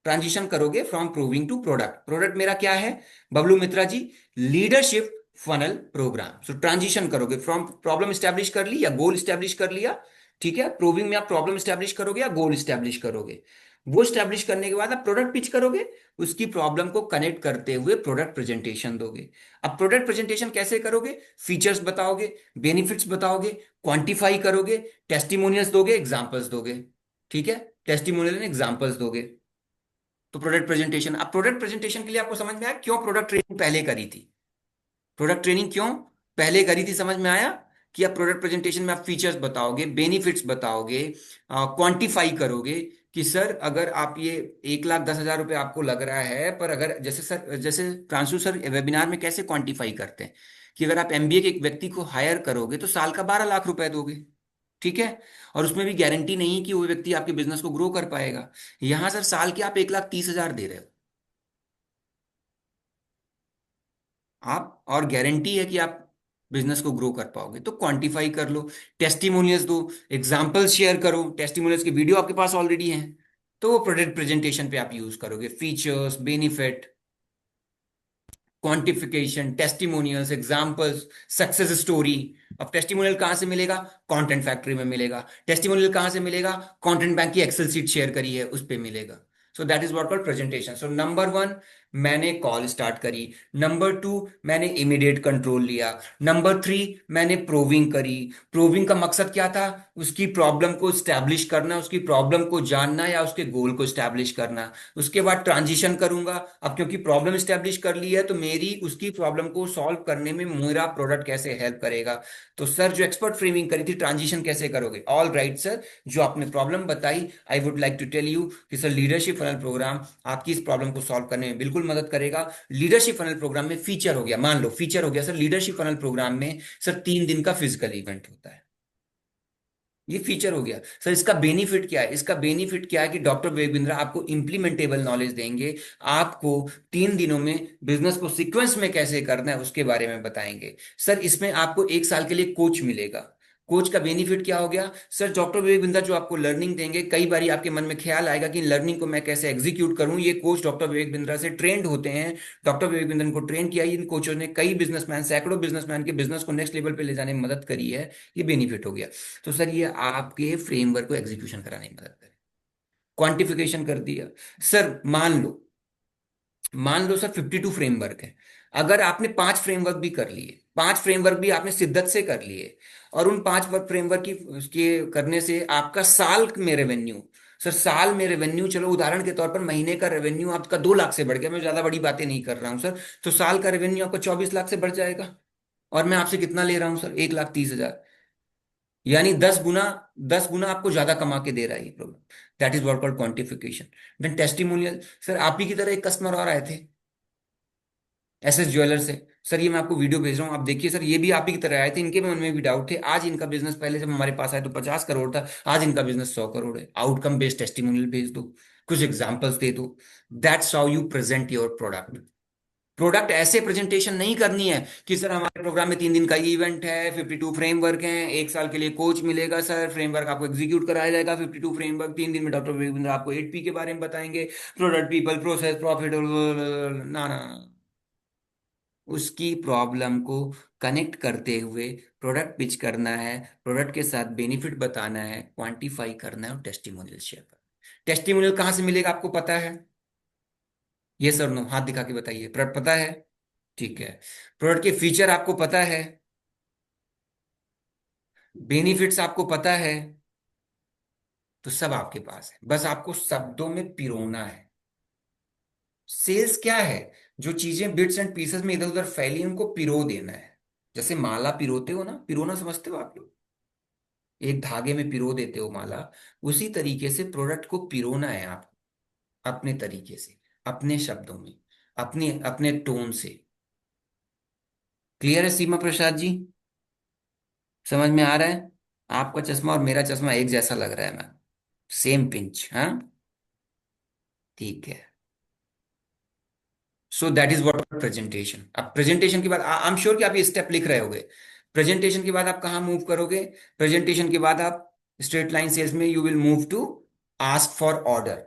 ट्रांजिशन करोगे from proving to product. Product मेरा क्या है Bablu Mitra ji? Leadership funnel program. So transition करोगे फ्रॉम प्रॉब्लम स्टैब्लिश कर ली या गोल स्टैब्लिश कर लिया, ठीक है, प्रूविंग में आप प्रॉब्लम स्टैब्लिश करोगे या गोल स्टैब्लिश करोगे, वो स्टैब्लिश करने के बाद आप प्रोडक्ट पिच करोगे, उसकी प्रॉब्लम को कनेक्ट करते हुए प्रोडक्ट प्रेजेंटेशन दोगे। अब प्रोडक्ट प्रेजेंटेशन कैसे करोगे? फीचर्स बताओगे, बेनिफिट्स बताओगे, क्वांटिफाई करोगे, टेस्टिमोनियल्स दोगे, एग्जांपल्स दोगे, ठीक है, टेस्टिमोनियल एंड एग्जांपल्स दोगे। तो प्रोडक्ट प्रेजेंटेशन, अब प्रोडक्ट प्रेजेंटेशन के लिए आपको समझ में आया क्यों प्रोडक्ट ट्रेनिंग पहले करी थी? प्रोडक्ट ट्रेनिंग क्यों पहले करी थी समझ में आया? कि आप प्रोडक्ट प्रेजेंटेशन में आप फीचर्स बताओगे, बेनिफिट्स बताओगे, क्वांटिफाई करोगे कि सर अगर आप ये 1,10,000 रुपये आपको लग रहा है, पर अगर जैसे सर, जैसे प्रांशु सर वेबिनार में कैसे क्वांटिफाई करते हैं कि अगर आप एमबीए के एक व्यक्ति को हायर करोगे तो साल का 12 लाख रुपए दोगे, ठीक है, और उसमें भी गारंटी नहीं कि वो व्यक्ति आपके बिजनेस को ग्रो कर पाएगा। यहां सर साल के आप 1,30,000 दे रहे हो आप, और गारंटी है कि आप बिजनेस को ग्रो कर पाओगे, तो क्वांटिफाई कर लो, टेस्टिमोनियल्स दो, एग्जांपल शेयर करो, टेस्टिमोनियल्स की वीडियो आपके पास ऑलरेडी है, तो वो प्रोडक्ट प्रेजेंटेशन पे आप यूज करोगे, features, benefit, quantification, testimonials, examples, success story. अब टेस्टिमोनियल कहां से मिलेगा? कंटेंट फैक्ट्री में मिलेगा। टेस्टिमोनियल कहां से मिलेगा? कंटेंट बैंक की एक्सेल सीट शेयर करी है उस पे मिलेगा। सो that is what called presentation. So number one, मैंने कॉल स्टार्ट करी। नंबर टू, मैंने इमीडिएट कंट्रोल लिया। नंबर थ्री, मैंने प्रूविंग करी। प्रूविंग का मकसद क्या था? उसकी प्रॉब्लम को स्टैब्लिश करना, उसकी प्रॉब्लम को जानना या उसके गोल को स्टैब्लिश करना। उसके बाद ट्रांजिशन करूंगा। अब क्योंकि प्रॉब्लम स्टैब्लिश कर ली है तो मेरी उसकी प्रॉब्लम को सॉल्व करने में मेरा प्रोडक्ट कैसे हेल्प करेगा। तो सर जो एक्सपर्ट फ्रेमिंग करी थी, ट्रांजिशन कैसे करोगे? ऑल राइट सर, जो आपने प्रॉब्लम बताई, I would like to tell you कि सर लीडरशिप फनल प्रोग्राम आपकी इस प्रॉब्लम को सॉल्व करने में बिल्कुल मदद करेगा। लीडरशिप फनल प्रोग्राम में फीचर हो गया, मान लो फीचर हो गया सर, लीडरशिप फनल प्रोग्राम में सर 3 दिन का फिजिकल इवेंट होता है। ये फीचर हो गया सर। इसका बेनिफिट क्या है? इसका बेनिफिट क्या है कि डॉक्टर विवेक बिंद्रा आपको इंप्लीमेंटेबल नॉलेज देंगे, आपको 3 दिनों में बिजनेस को सीक्वेंस में कैसे करना है उसके बारे में बताएंगे। सर इसमें आपको 1 साल के लिए कोच मिलेगा। कोच का बेनिफिट क्या हो गया? सर डॉक्टर विवेक बिंद्रा जो आपको लर्निंग देंगे, कई बार आपके मन में ख्याल आएगा कि लर्निंग को मैं कैसे एग्जीक्यूट करूं, ये कोच डॉक्टर विवेक बिंद्रा से ट्रेंड होते हैं। डॉक्टर विवेक बिंद्रा को ट्रेन किया, इन कोचों ने कई बिजनेसमैन, सैकड़ों बिजनेसमैन के बिजनेस को नेक्स्ट लेवल पे ले जाने में मदद करी है। ये बेनिफिट हो गया। तो सर ये आपके फ्रेमवर्क को एग्जीक्यूशन कराने में मदद करे। क्वांटिफिकेशन कर दिया। सर मान लो सर 52 फ्रेमवर्क है। अगर आपने 5 फ्रेमवर्क भी कर लिए, 5 फ्रेमवर्क भी आपने शिद्दत से कर लिए, और उन 5 फ्रेमवर्क की उसके करने से आपका साल में रेवेन्यू, सर साल में रेवेन्यू, चलो उदाहरण के तौर पर महीने का रेवेन्यू आपका 2 लाख से बढ़ गया, मैं ज्यादा बड़ी बातें नहीं कर रहा हूं सर, तो साल का रेवेन्यू आपका 24 लाख से बढ़ जाएगा। और मैं आपसे कितना ले रहा हूं सर? 1,30,000। यानी 10 गुना, 10 गुना आपको ज्यादा कमा के दे रहा है ये programme. That is what called quantification. Then testimonial, sir आप ही की तरह एक कस्टमर और आए थे एसएस ज्वेलर से। सर ये मैं आपको वीडियो भेज रहा हूँ, आप देखिए सर, ये भी आप ही की तरह आए थे, इनके मन में भी डाउट थे। आज इनका बिजनेस, पहले जब हमारे पास आए तो 50 करोड़ था, आज इनका बिजनेस 100 करोड़ है। आउटकम बेस्ड टेस्टिमोनियल भेज दो, कुछ एग्जांपल्स दे दो। That's how you present your product. Product ऐसे प्रेजेंटेशन नहीं करनी है कि सर हमारे प्रोग्राम में 3 दिन का इवेंट है, 52 फ्रेमवर्क हैं, 1 साल के लिए कोच मिलेगा, सर फ्रेमवर्क आपको एग्जीक्यूट कराया जाएगा, 52 फ्रेमवर्क 3 दिन में डॉक्टर विवेक आपको 8P के बारे में बताएंगे, प्रोडक्ट, पीपल, प्रोसेस, प्रॉफिट, ना ना, उसकी प्रॉब्लम को कनेक्ट करते हुए प्रोडक्ट पिच करना है, प्रोडक्ट के साथ बेनिफिट बताना है, क्वांटिफाई करना है और टेस्टिमोनियल शेयर करना है। टेस्टिमोनियल कहाँ से मिलेगा आपको पता है? ये सर नो, हाथ दिखा के बताइए, प्रोडक्ट पता है? ठीक है। प्रोडक्ट के फीचर आपको पता है? बेनिफिट्स आपको पता है? तो सब आपके पास है, बस आपको शब्दों में पिरोना है। सेल्स क्या है? जो चीजें बिट्स एंड पीसेस में इधर उधर फैली हैं, उनको पिरो देना है। जैसे माला पिरोते हो ना, पिरोना समझते हो आप लोग? एक धागे में पिरो देते हो माला, उसी तरीके से प्रोडक्ट को पिरोना है आपको, अपने तरीके से, अपने शब्दों में, अपने अपने टोन से। क्लियर है सीमा प्रसाद जी? समझ में आ रहा है? आपका चश्मा और मेरा चश्मा एक जैसा लग रहा है मैम, सेम पिंच, हाँ, ठीक है। So that is what presentation. अब प्रेजेंटेशन के बाद आई एम श्योर कि आप ये स्टेप लिख रहे होगे। प्रेजेंटेशन के बाद आप कहाँ मूव करोगे? प्रेजेंटेशन के बाद आप स्ट्रेट लाइन सेल्स में you will move to ask for order.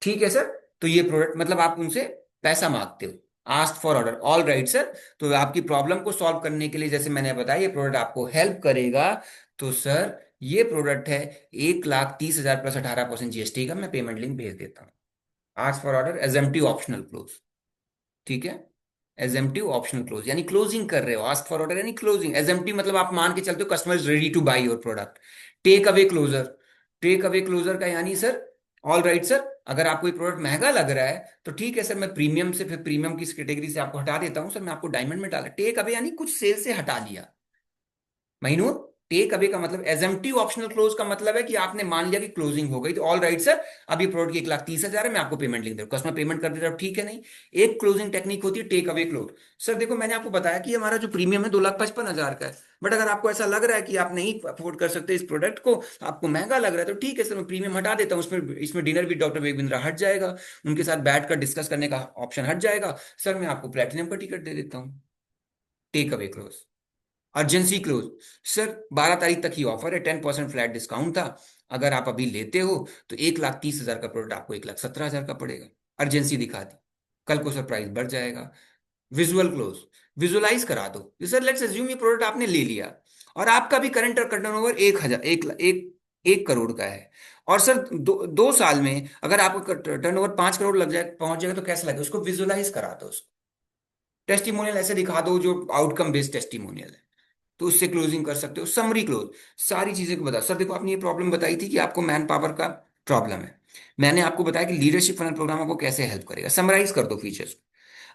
ठीक है सर। तो ये प्रोडक्ट मतलब आप उनसे पैसा मांगते हो। Ask for order, all right sir. तो आपकी प्रॉब्लम को सॉल्व करने के लिए जैसे मैंने बताया ये प्रोडक्ट आपको हेल्प करेगा। तो सर ये प्रोडक्ट है 1,30,000 प्लस 18% जीएसटी का, मैं पेमेंट लिंक भेज देता हूँ। Ask for order assumptive optional close. ठीक है। एजम्प्टिव ऑप्शनल क्लोज यानी क्लोजिंग कर रहे हो, आस्क फॉर ऑर्डर यानी क्लोजिंग। एजम्प्टिव मतलब आप मान के चलते हो customer is ready to buy your product. Take away closer, take away closer का यानी सर ऑल राइट सर, अगर आपको ये प्रोडक्ट महंगा लग रहा है तो ठीक है सर, मैं प्रीमियम से फिर प्रीमियम की कैटेगरी से आपको हटा देता हूं सर, मैं आपको डायमंड में डाला। टेक अवे यानी कुछ सेल से हटा लिया। महीनों, टेक अवे का मतलब एजम्प्टिव ऑप्शनल क्लोज का मतलब है कि आपने मान लिया कि क्लोजिंग हो गई तो ऑल राइट सर, अब ये प्रोडक्ट की 1,30,000 है, मैं आपको पेमेंट लिख दे रहा हूं, कस्टमर पेमेंट कर देता हूं, ठीक है नहीं। एक क्लोजिंग टेक्निक होती है टेक अवे क्लोज। सर देखो मैंने आपको बताया कि हमारा जो प्रीमियम है 2,55,000 का है, बट अगर आपको ऐसा लग रहा है कि आप नहीं अफोर्ड कर सकते इस प्रोडक्ट को, आपको महंगा लग रहा है, तो ठीक है सर, मैं प्रीमियम हटा देता हूँ, उसमें इसमें डिनर विद डॉक्टर वेग बिंद्रा हट जाएगा, उनके साथ बैठ कर डिस्कस करने का ऑप्शन हट जाएगा। सर मैं आपको प्लेटिनम का टिकट दे देता हूँ। Take away close. Urgency close, sir 12 तारीख तक ही ऑफर है, 10% फ्लैट डिस्काउंट था, अगर आप अभी लेते हो तो 1,30,000 का प्रोडक्ट आपको 1,17,000 का पड़ेगा। अर्जेंसी दिखा दी, कल को सर प्राइस बढ़ जाएगा। विजुअल क्लोज, विजुअलाइज करा दो। सर लेट्स अज्यूम ये प्रोडक्ट आपने ले लिया और आपका भी करंट टर्नओवर 1,000 एक करोड़ का है, और सर 2 साल में अगर आपका टर्नओवर 5 करोड़ लग जाए पहुंच जाएगा, तो कैसा लगेगा? उसको विजुअलाइज करा दो, उसको टेस्टिमोनियल ऐसे दिखा दो जो आउटकम बेस्ड टेस्टिमोनियल है, तो उससे क्लोजिंग कर सकते हो। समरी क्लोज, सारी चीजें को बता। सर देखो आपने ये प्रॉब्लम बताई थी कि आपको मैन पावर का प्रॉब्लम है, मैंने आपको बताया कि लीडरशिप फनल प्रोग्राम आपको कैसे हेल्प करेगा। समराइज कर दो फीचर्स।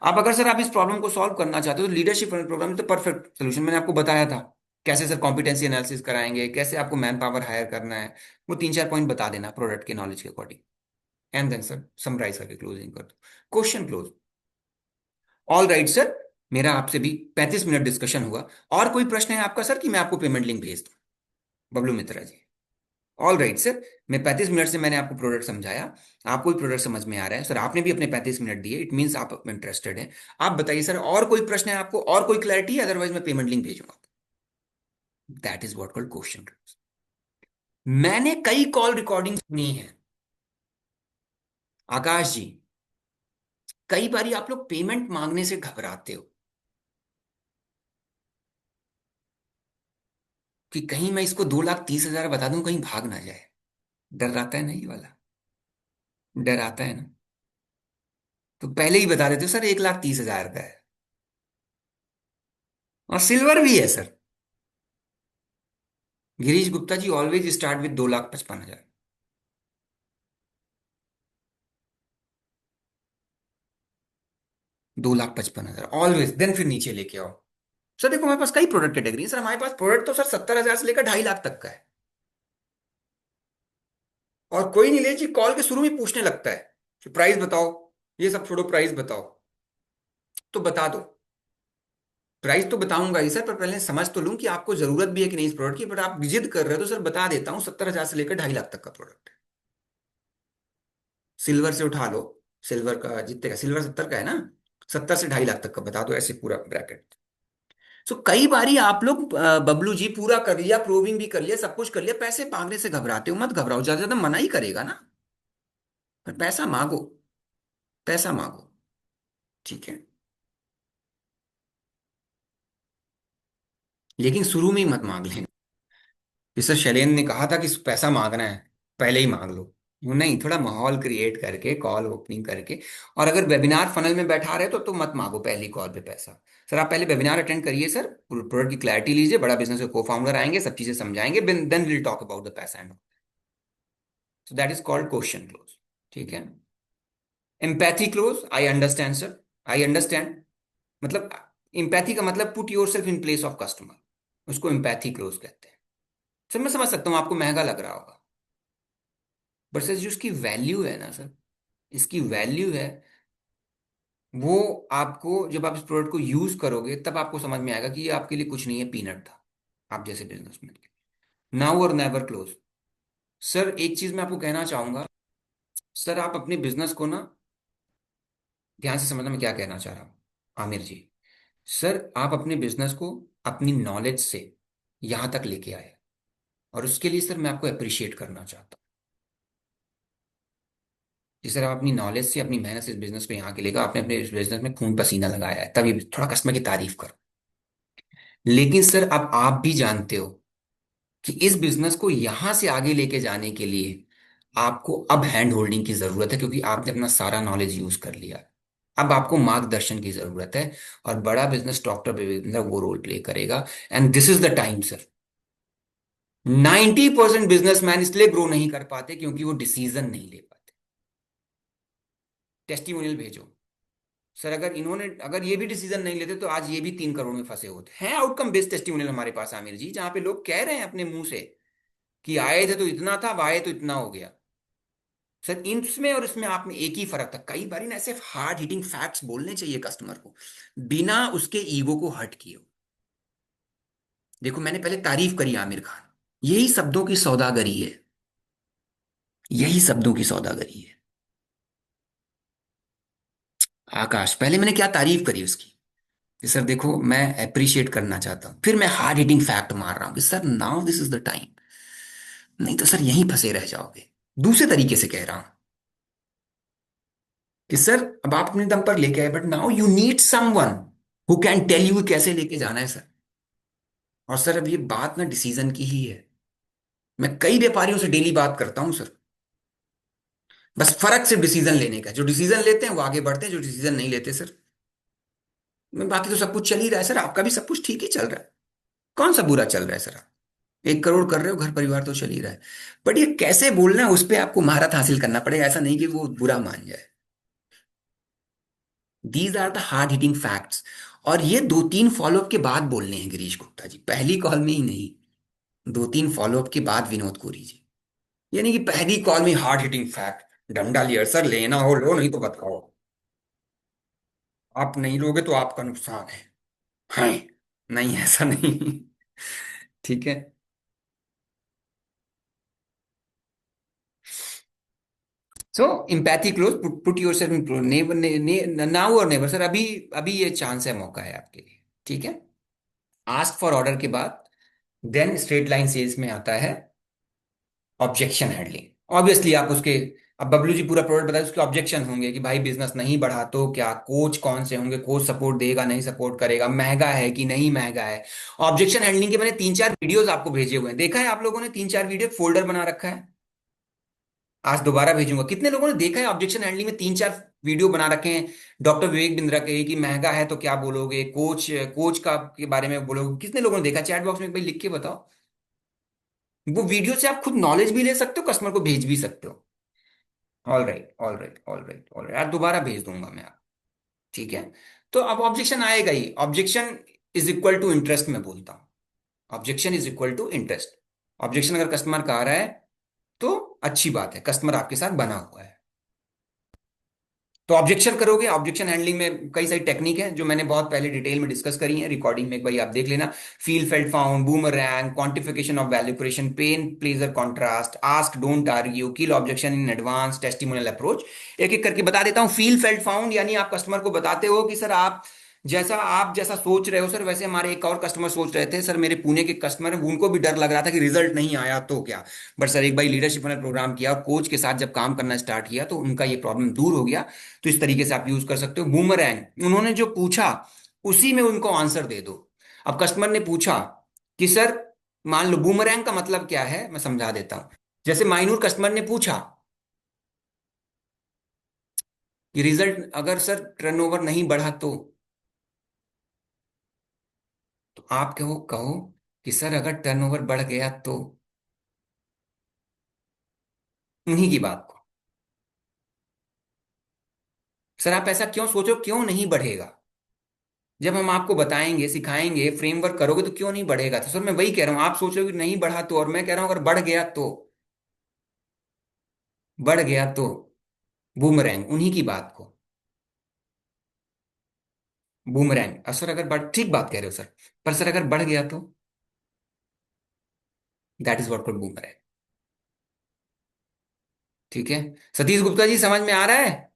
आप अगर सर आप इस प्रॉब्लम को सॉल्व करना चाहते हो तो लीडरशिप फनल प्रोग्राम तो परफेक्ट सोल्यूशन, मैंने आपको बताया था कैसे सर कॉम्पिटेंसी एनालिसिस कराएंगे, कैसे आपको मैन पावर हायर करना है, वो 3-4 पॉइंट बता देना प्रोडक्ट के नॉलेज के according, and then sir summarise करके क्लोजिंग कर दो। Question close. All right sir, मेरा आपसे भी 35 मिनट डिस्कशन हुआ, और कोई प्रश्न है आपका सर कि मैं आपको पेमेंट लिंक भेज दूं? बबलू मित्रा जी। ऑल राइट सर, मैं 35 मिनट से मैंने आपको प्रोडक्ट समझाया, आपको भी प्रोडक्ट समझ में आ रहा है सर, आपने भी अपने 35 मिनट दिए, इट मीन्स आप इंटरेस्टेड हैं। आप बताइए सर और कोई प्रश्न है आपको, और कोई क्लैरिटी है? अदरवाइज मैं पेमेंट लिंक भेजूंगा। That is what called question. मैंने कई कॉल रिकॉर्डिंग सुनी है आकाश जी, कई बारी आप लोग पेमेंट मांगने से घबराते हो कि कहीं मैं इसको 2,30,000 बता दूं कहीं भाग ना जाए। डर आता है ना ये वाला? डर आता है ना? तो पहले ही बता देते हो सर 1,30,000 का है, और सिल्वर भी है sir. Girish Gupta ji always start with 2,55,000। 2,55,000 always, then फिर नीचे लेके आओ। सर देखो हमारे पास कई प्रोडक्ट कैटेगरी है सर, हमारे पास प्रोडक्ट तो सर 70,000 से लेकर 2,50,000 तक का है, और कोई नहीं ले जी, कॉल के शुरू में पूछने लगता है कि प्राइस बताओ, ये सब छोड़ो प्राइस बताओ, तो बता दो। प्राइस तो बताऊंगा ही सर, पर पहले समझ तो लूं कि आपको जरूरत भी है कि नहीं इस प्रोडक्ट की, बट आप जिद कर रहे हो तो सर बता देता हूँ, 70,000 से लेकर 2,50,000 तक का प्रोडक्ट है। सिल्वर से उठा लो, सिल्वर का जितने का, सिल्वर 70 का है ना, 70 से 2,50,000 तक का बता दो, ऐसे पूरा ब्रैकेट। सो कई बारी आप लोग बबलू जी पूरा कर लिया, प्रूविंग भी कर लिया, सब कुछ कर लिया, पैसे मांगने से घबराते हो, मत घबराओ, ज्यादा ज्यादा मना ही करेगा ना, पर पैसा मांगो, पैसा मांगो। ठीक है, लेकिन शुरू में ही मत मांग लेना। जैसे शैलेंद्र ने कहा था कि पैसा मांगना है, पहले ही मांग लो। वो नहीं, थोड़ा माहौल क्रिएट करके कॉल ओपनिंग करके, और अगर वेबिनार फनल में बैठा रहे तो मत मांगो पहली कॉल पे पैसा। सर आप पहले वेबिनार अटेंड करिए सर, प्रोडक्ट की क्लैरिटी लीजिए, बड़ा बिजनेस के को फाउंडर आएंगे, सब चीजें समझाएंगे, then will talk about the पैसा end. So that is called question close. ठीक है। Empathy close, I understand sir, I understand, मतलब एम्पैथी का मतलब put your self in place of customer, उसको एम्पैथी क्लोज कहते हैं। सर मैं समझ सकता हूँ आपको महंगा लग रहा होगा, बट सर जो इसकी वैल्यू है ना सर, इसकी वैल्यू है, वो आपको जब आप इस प्रोडक्ट को यूज करोगे तब आपको समझ में आएगा कि ये आपके लिए कुछ नहीं है, पीनट था आप जैसे बिजनेसमैन के। नाउ और नेवर क्लोज। सर एक चीज मैं आपको कहना चाहूंगा, सर आप अपने बिजनेस को ना ध्यान से समझना मैं क्या कहना चाह रहा हूँ आमिर जी। सर आप अपने बिजनेस को अपनी नॉलेज से यहां तक लेके आए, और उसके लिए सर मैं आपको अप्रिशिएट करना चाहता हूँ कि सर आप अपनी नॉलेज से, अपनी मेहनत से इस बिजनेस को यहाँ के लेकर, आपने अपने इस बिजनेस में खून पसीना लगाया है, तभी थोड़ा कस्टमर की तारीफ करो। लेकिन सर अब आप भी जानते हो कि इस बिजनेस को यहां से आगे लेके जाने के लिए आपको अब हैंड होल्डिंग की जरूरत है, क्योंकि आपने अपना सारा नॉलेज यूज कर लिया। अब आपको मार्गदर्शन की जरूरत है, और बड़ा बिजनेस डॉक्टर विवेंद्र वो रोल प्ले करेगा। And this is the time sir. 90% businessman इसलिए ग्रो नहीं कर पाते क्योंकि वो डिसीजन नहीं ले पाते। टेस्टिमोनियल भेजो सर, अगर इन्होंने, अगर ये भी डिसीजन नहीं लेते तो आज ये भी 3 करोड़ में फंसे होते हैं। आउटकम बेस्ड टेस्टिमोनियल हमारे पास आमिर जी, जहां पे लोग कह रहे हैं अपने मुंह से कि आए थे तो इतना था, अब आए तो इतना हो गया। सर इसमें और इसमें आप में एक ही फर्क था। कई बार ना ऐसे हार्ड हिटिंग फैक्ट्स बोलने चाहिए कस्टमर को, बिना उसके ईगो को हर्ट किए। देखो मैंने पहले तारीफ करी आमिर खान, यही शब्दों की सौदागरी है, यही शब्दों की सौदागरी है। आकाश, पहले मैंने क्या तारीफ करी उसकी कि सर देखो मैं अप्रिशिएट करना चाहता हूं, फिर मैं हार्ड हिटिंग फैक्ट मार रहा हूं कि sir now this is the time, नहीं तो सर यहीं फंसे रह जाओगे। दूसरे तरीके से कह रहा हूं कि सर अब आप अपने दम पर लेके आए, but now you need someone who can tell you कैसे लेके जाना है सर। और सर अब ये बात ना डिसीजन की ही है। मैं कई व्यापारियों से डेली बात करता हूं सर, बस फर्क सिर्फ डिसीजन लेने का है। जो डिसीजन लेते हैं वो आगे बढ़ते हैं, जो डिसीजन नहीं लेते सर, मैं बाकी तो सब कुछ चल ही रहा है सर, आपका भी सब कुछ ठीक ही चल रहा है। कौन सा बुरा चल रहा है सर? आप 1 करोड़ कर रहे हो, घर परिवार तो चल ही रहा है। बट ये कैसे बोलना है उस पर आपको महारत हासिल करना पड़ेगा, ऐसा नहीं कि वो बुरा मान जाए। These are the hard hitting facts. और ये 2-3 फॉलोअप के बाद बोलने हैं गिरीश गुप्ता जी, पहली कॉल में ही नहीं। 2-3 फॉलोअप के बाद विनोद कोहली जी। यानी कि पहली कॉल में हार्ड हिटिंग फैक्ट, डंडा लिया सर, लेना हो लो, नहीं तो बताओ। आप नहीं लोगे तो आपका नुकसान है। नहीं ऐसा नहीं। ठीक है। So empathy close, put your self in never, now और नेवर सर, अभी अभी ये चांस है, मौका है आपके लिए। ठीक है। आस्क फॉर ऑर्डर के बाद देन स्ट्रेट लाइन सेल्स में आता है ऑब्जेक्शन हैंडलिंग। ऑब्वियसली आप उसके, अब बबलू जी पूरा प्रोडक्ट बताए, उसके ऑब्जेक्शन होंगे कि भाई बिजनेस नहीं बढ़ा तो क्या, कोच कौन से होंगे, कोच सपोर्ट देगा नहीं सपोर्ट करेगा, महंगा है कि नहीं महंगा है। ऑब्जेक्शन हैंडलिंग के मैंने 3-4 वीडियोस आपको भेजे हुए हैं, देखा है आप लोगों ने? 3-4 वीडियो फोल्डर बना रखा है। आज दोबारा भेजूंगा। कितने लोगों ने देखा है ऑब्जेक्शन हैंडलिंग में? 3-4 वीडियो बना रखे हैं। डॉक्टर विवेक बिंद्रा के कि महंगा है तो क्या बोलोगे, कोच कोच का के बारे में बोलोगे, कितने लोगों ने देखा? चैट बॉक्स में एक भाई लिख के बताओ। वो वीडियो से आप खुद नॉलेज भी ले सकते हो, कस्टमर को भेज भी सकते हो। All right, all right, all right, all right, आज दोबारा भेज दूंगा मैं आप। ठीक है। तो अब ऑब्जेक्शन आएगा ही। Objection is equal to interest में बोलता हूं। Objection is equal to interest. Objection अगर कस्टमर का आ रहा है तो अच्छी बात है, कस्टमर आपके साथ बना हुआ है। तो ऑब्जेक्शन करोगे। ऑब्जेक्शन हैंडलिंग में कई सारी टेक्निक है जो मैंने बहुत पहले डिटेल में डिस्कस करी है, रिकॉर्डिंग में एक बार आप देख लेना। Feel felt found, boomerang, quantification of value creation, pain pleasure contrast, ask don't argue, kill objection in advance, testimonial approach. एक एक करके बता देता हूँ। फील फेल्ट फाउंड यानी आप कस्टमर को बताते हो कि सर आप जैसा सोच रहे हो सर, वैसे हमारे एक और कस्टमर सोच रहे थे सर, मेरे पुणे के कस्टमर हैं, उनको भी डर लग रहा था कि रिजल्ट नहीं आया तो क्या, बट सर एक बार लीडरशिप ने प्रोग्राम किया और कोच के साथ जब काम करना स्टार्ट किया तो उनका ये प्रॉब्लम दूर हो गया। तो इस तरीके से आप यूज कर सकते हो। बूमरैंग, उन्होंने जो पूछा उसी में उनको आंसर दे दो। अब कस्टमर ने पूछा कि सर, मान लो बूमरैंग का मतलब क्या है, मैं समझा देता हूं। जैसे माइनूर कस्टमर ने पूछा कि रिजल्ट अगर सर टर्नओवर नहीं बढ़ा तो आप कहो कहो कि सर अगर टर्नओवर बढ़ गया तो, उन्हीं की बात को। सर आप ऐसा क्यों सोचो, क्यों नहीं बढ़ेगा? जब हम आपको बताएंगे, सिखाएंगे, फ्रेमवर्क करोगे तो क्यों नहीं बढ़ेगा? तो सर मैं वही कह रहा हूं, आप सोच रहे हो कि नहीं बढ़ा तो, और मैं कह रहा हूं अगर बढ़ गया तो, बढ़ गया तो। बूमरैंग, उन्हीं की बात को। बूमरैंग, सर अगर बढ़, ठीक बात कह रहे हो सर, पर सर अगर बढ़ गया तो, that is what called boomerang. ठीक है। सतीश गुप्ता जी समझ में आ रहा है?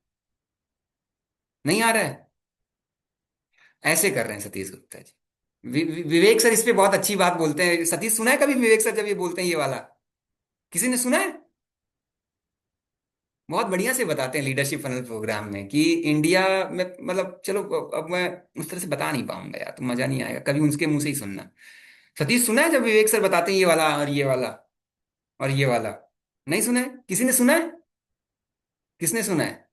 नहीं आ रहा है? ऐसे कर रहे हैं सतीश गुप्ता जी। विवेक सर इस पे बहुत अच्छी बात बोलते हैं। सतीश, सुना है कभी विवेक सर जब ये बोलते हैं ये वाला? किसी ने सुना है? बहुत बढ़िया से बताते हैं लीडरशिप फनल प्रोग्राम में कि इंडिया में, मतलब चलो, अब मैं उस तरह से बता नहीं पाऊंगा यार, तो मजा नहीं आएगा, कभी उनके मुंह से ही सुनना। सतीश, सुना है जब विवेक सर बताते हैं ये वाला और ये वाला और ये वाला? नहीं सुना है? किसी ने सुना है? किसने सुना है?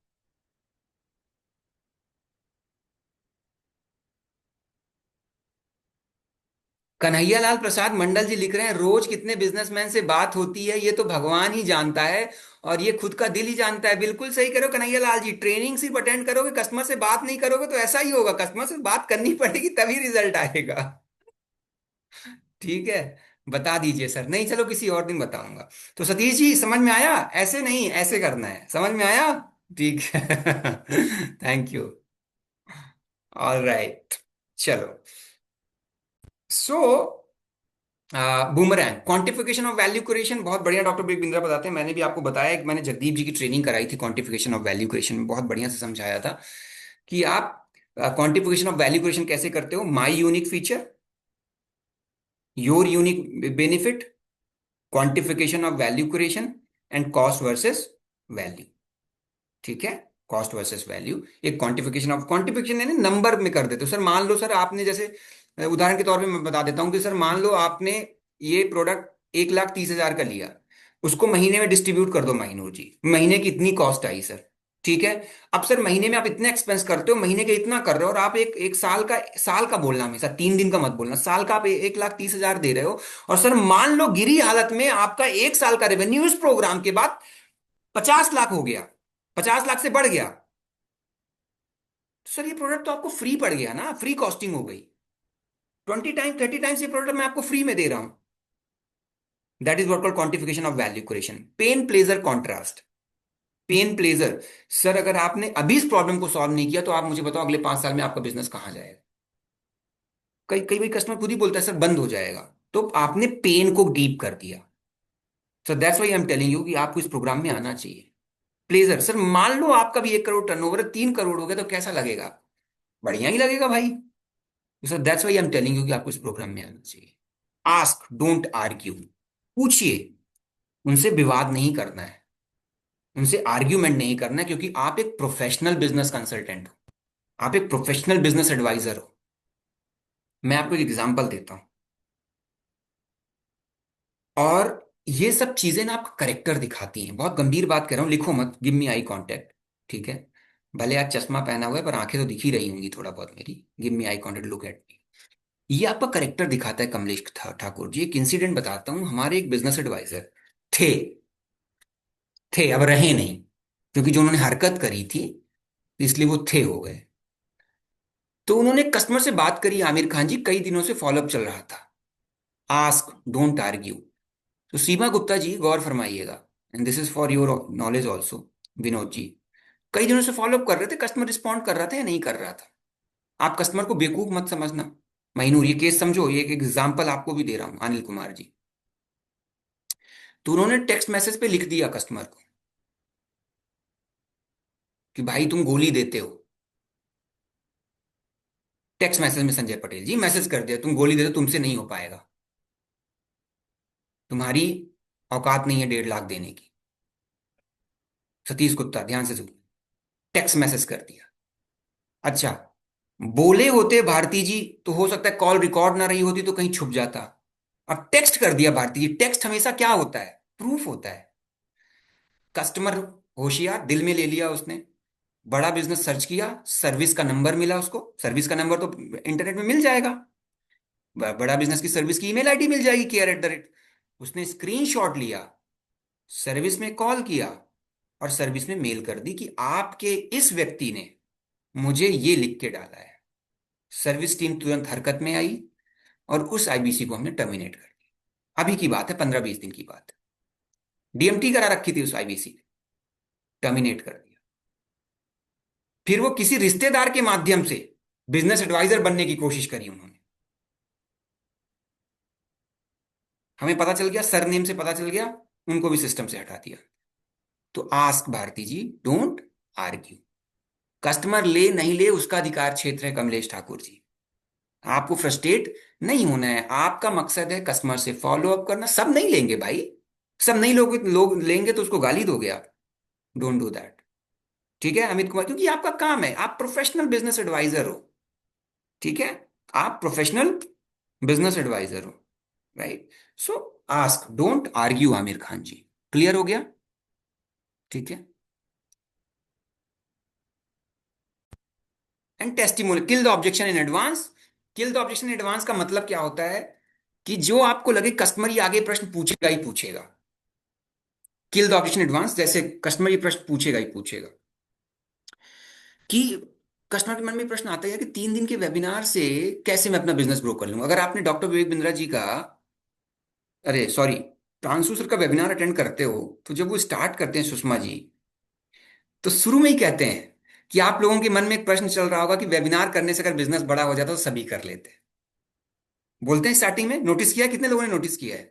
कन्हैया लाल प्रसाद मंडल जी लिख रहे हैं, रोज कितने बिजनेसमैन से बात होती है ये तो भगवान ही जानता है, और ये खुद का दिल ही जानता है। बिल्कुल सही करो कन्हैया लाल जी, ट्रेनिंग सिर्फ अटेंड करोगे, कस्टमर से बात नहीं करोगे तो ऐसा ही होगा, कस्टमर से बात करनी पड़ेगी तभी रिजल्ट आएगा। ठीक है, बता दीजिए सर। नहीं, चलो किसी और दिन बताऊंगा। तो सतीश जी, समझ में आया? ऐसे नहीं, ऐसे करना है, समझ में आया? ठीक है। Thank you. ऑल राइट, चलो। So boomerang quantification of value creation, बहुत बढ़िया डॉक्टर ब्रिक बिंद्रा बताते हैं। मैंने भी आपको बताया कि मैंने जगदीप जी की ट्रेनिंग कराई थी क्वांटिफिकेशन ऑफ वैल्यू क्रिएशन में, बहुत बढ़िया से समझाया था कि आप क्वांटिफिकेशन ऑफ वैल्यू क्रिएशन कैसे करते हो। My unique feature, your unique benefit, quantification of value creation, and cost versus value. ठीक है, कॉस्ट वर्सेस वैल्यू, एक क्वांटिफिकेशन ऑफ, क्वांटिफिकेशन यानी नंबर में कर देते हो। सर मान लो, सर आपने जैसे उदाहरण के तौर पे मैं बता देता हूँ कि सर मान लो आपने ये प्रोडक्ट 1,30,000 का लिया, उसको महीने में डिस्ट्रीब्यूट कर दो महीनों जी, महीने की इतनी कॉस्ट आई सर। ठीक है, अब सर महीने में आप इतने एक्सपेंस करते हो, महीने के इतना कर रहे हो, और आप एक एक साल का बोलना हमेशा, 3 दिन का मत बोलना, साल का आप 1,30,000 दे रहे हो। और सर मान लो गिरी हालत में आपका एक साल का रेवेन्यू इस प्रोग्राम के बाद 50 लाख हो गया, 50 लाख से बढ़ गया, तो सर ये प्रोडक्ट तो आपको फ्री पड़ गया ना, फ्री कॉस्टिंग हो गई। 20 टाइम्स 30 टाइम्स ये प्रोडक्ट मैं आपको फ्री में दे रहा हूं। That is what called quantification of value creation. Pain pleasure contrast, pain pleasure. Sir अगर आपने अभी इस प्रॉब्लम को सॉल्व नहीं किया तो आप मुझे बताओ अगले 5 साल में आपका बिजनेस कहाँ जाएगा? कई कई बार कस्टमर खुद ही बोलता है सर बंद हो जाएगा। तो आपने पेन को डीप कर दिया। So that's why I am telling you कि आपको इस प्रोग्राम में आना चाहिए। प्लेजर, सर मान लो आपका भी 1 करोड़ टर्नओवर है, 3 करोड़ हो गया, तो कैसा लगेगा? बढ़िया ही लगेगा भाई। Sir that's why I am telling you कि आपको इस प्रोग्राम में आना चाहिए। Ask, don't argue. पूछिए, उनसे विवाद नहीं करना है, उनसे आर्ग्यूमेंट नहीं करना है, क्योंकि आप एक प्रोफेशनल बिजनेस कंसल्टेंट हो, आप एक प्रोफेशनल बिजनेस एडवाइजर हो। मैं आपको एक एग्जांपल देता हूं, और ये सब चीजें ना आपका करेक्टर दिखाती हैं। बहुत गंभीर बात कर रहा हूं, लिखो मत, गिव मी आई कांटेक्ट। ठीक है, भले आज चश्मा पहना हुआ है पर आंखें तो दिख ही रही होंगी थोड़ा बहुत मेरी। Give me eye contact, look at me. ये आपका करेक्टर दिखाता है कमलेश ठाकुर जी। एक इंसिडेंट बताता हूँ, हमारे एक बिजनेस एडवाइजर थे, अब रहे नहीं, क्योंकि जो उन्होंने हरकत करी थी इसलिए वो थे हो गए। तो उन्होंने कस्टमर से बात करी, आमिर खान जी, कई दिनों से फॉलोअप चल रहा था। Ask, don't argue. तो सीमा गुप्ता जी गौर फरमाइएगा, and this is for your knowledge also, Vinod ji, कई दिनों से फॉलोअप कर रहे थे, कस्टमर रिस्पॉन्ड कर रहा था या नहीं कर रहा था। आप कस्टमर को बेवकूफ मत समझना। महीनूर, ये केस समझो, ये एक एग्जाम्पल आपको भी दे रहा हूं, अनिल कुमार जी। तो उन्होंने टेक्स्ट मैसेज पे लिख दिया कस्टमर को कि भाई तुम गोली देते हो। टेक्स्ट मैसेज में संजय पटेल जी मैसेज कर दिया, तुम गोली देते हो, तुमसे नहीं हो पाएगा, तुम्हारी औकात नहीं है 1.5 लाख देने की। सतीश गुप्ता, ध्यान से सुन, टेक्स्ट मैसेज कर दिया। अच्छा, बोले होते भारती जी तो हो सकता है कॉल रिकॉर्ड ना रही होती तो कहीं छुप जाता। अब टेक्स्ट कर दिया भारती जी। टेक्स्ट हमेशा क्या होता है? प्रूफ होता है। कस्टमर होशियार, दिल में ले लिया उसने, बड़ा बिजनेस सर्च किया, सर्विस का नंबर मिला उसको, सर्विस का नंबर तो इंटरनेट में मिल जाएगा, बड़ा बिजनेस की सर्विस की ईमेल आईडी मिल जाएगी, केयर@। उसने स्क्रीनशॉट लिया, सर्विस में कॉल किया, और सर्विस में मेल कर दी कि आपके इस व्यक्ति ने मुझे ये लिख के डाला है। सर्विस टीम तुरंत हरकत में आई, और उस आईबीसी को हमने टर्मिनेट कर दिया। अभी की बात है, 15-20 दिन की बात है। डीएमटी करा रखी थी उस आईबीसी ने, टर्मिनेट कर दिया। फिर वो किसी रिश्तेदार के माध्यम से बिजनेस एडवाइजर बनने की कोशिश करी उन्होंने, हमें पता चल गया, सरनेम से पता चल गया, उनको भी सिस्टम से हटा दिया। तो ask Bharti ji, don't argue. Customer ले नहीं ले उसका अधिकार क्षेत्र है कमलेश ठाकुर जी। आपको फ्रस्ट्रेट नहीं होना है, आपका मकसद है कस्टमर से फॉलो अप करना। सब नहीं लेंगे भाई, सब नहीं लोग लेंगे तो उसको गाली दोगे आप? Don't do that. ठीक है अमित कुमार, क्योंकि आपका काम है, आप प्रोफेशनल बिजनेस एडवाइजर हो। ठीक है, आप प्रोफेशनल बिजनेस एडवाइजर हो, right? So ask, don't argue, Aamir Khan ji. Clear हो गया? ठीक है। And testimonial, kill the objection in advance. Kill the objection in advance का मतलब क्या होता है? कि जो आपको लगे कस्टमर ये आगे प्रश्न पूछेगा ही पूछेगा। किल द ऑब्जेक्शन एडवांस, जैसे कस्टमर ये प्रश्न पूछेगा ही पूछेगा कि कस्टमर के मन में प्रश्न आता है कि 3 दिन के वेबिनार से कैसे मैं अपना बिजनेस ग्रो कर लूंगा। अगर आपने डॉक्टर विवेक बिंद्रा जी का, अरे सॉरी, प्रांशु सर का वेबिनार अटेंड करते हो, तो जब वो स्टार्ट करते हैं सुषमा जी, तो शुरू में ही कहते हैं कि आप लोगों के मन में एक प्रश्न चल रहा होगा कि वेबिनार करने से अगर बिजनेस बड़ा हो जाता तो सभी कर लेते हैं। बोलते हैं स्टार्टिंग में, नोटिस किया? कितने लोगों ने नोटिस किया है?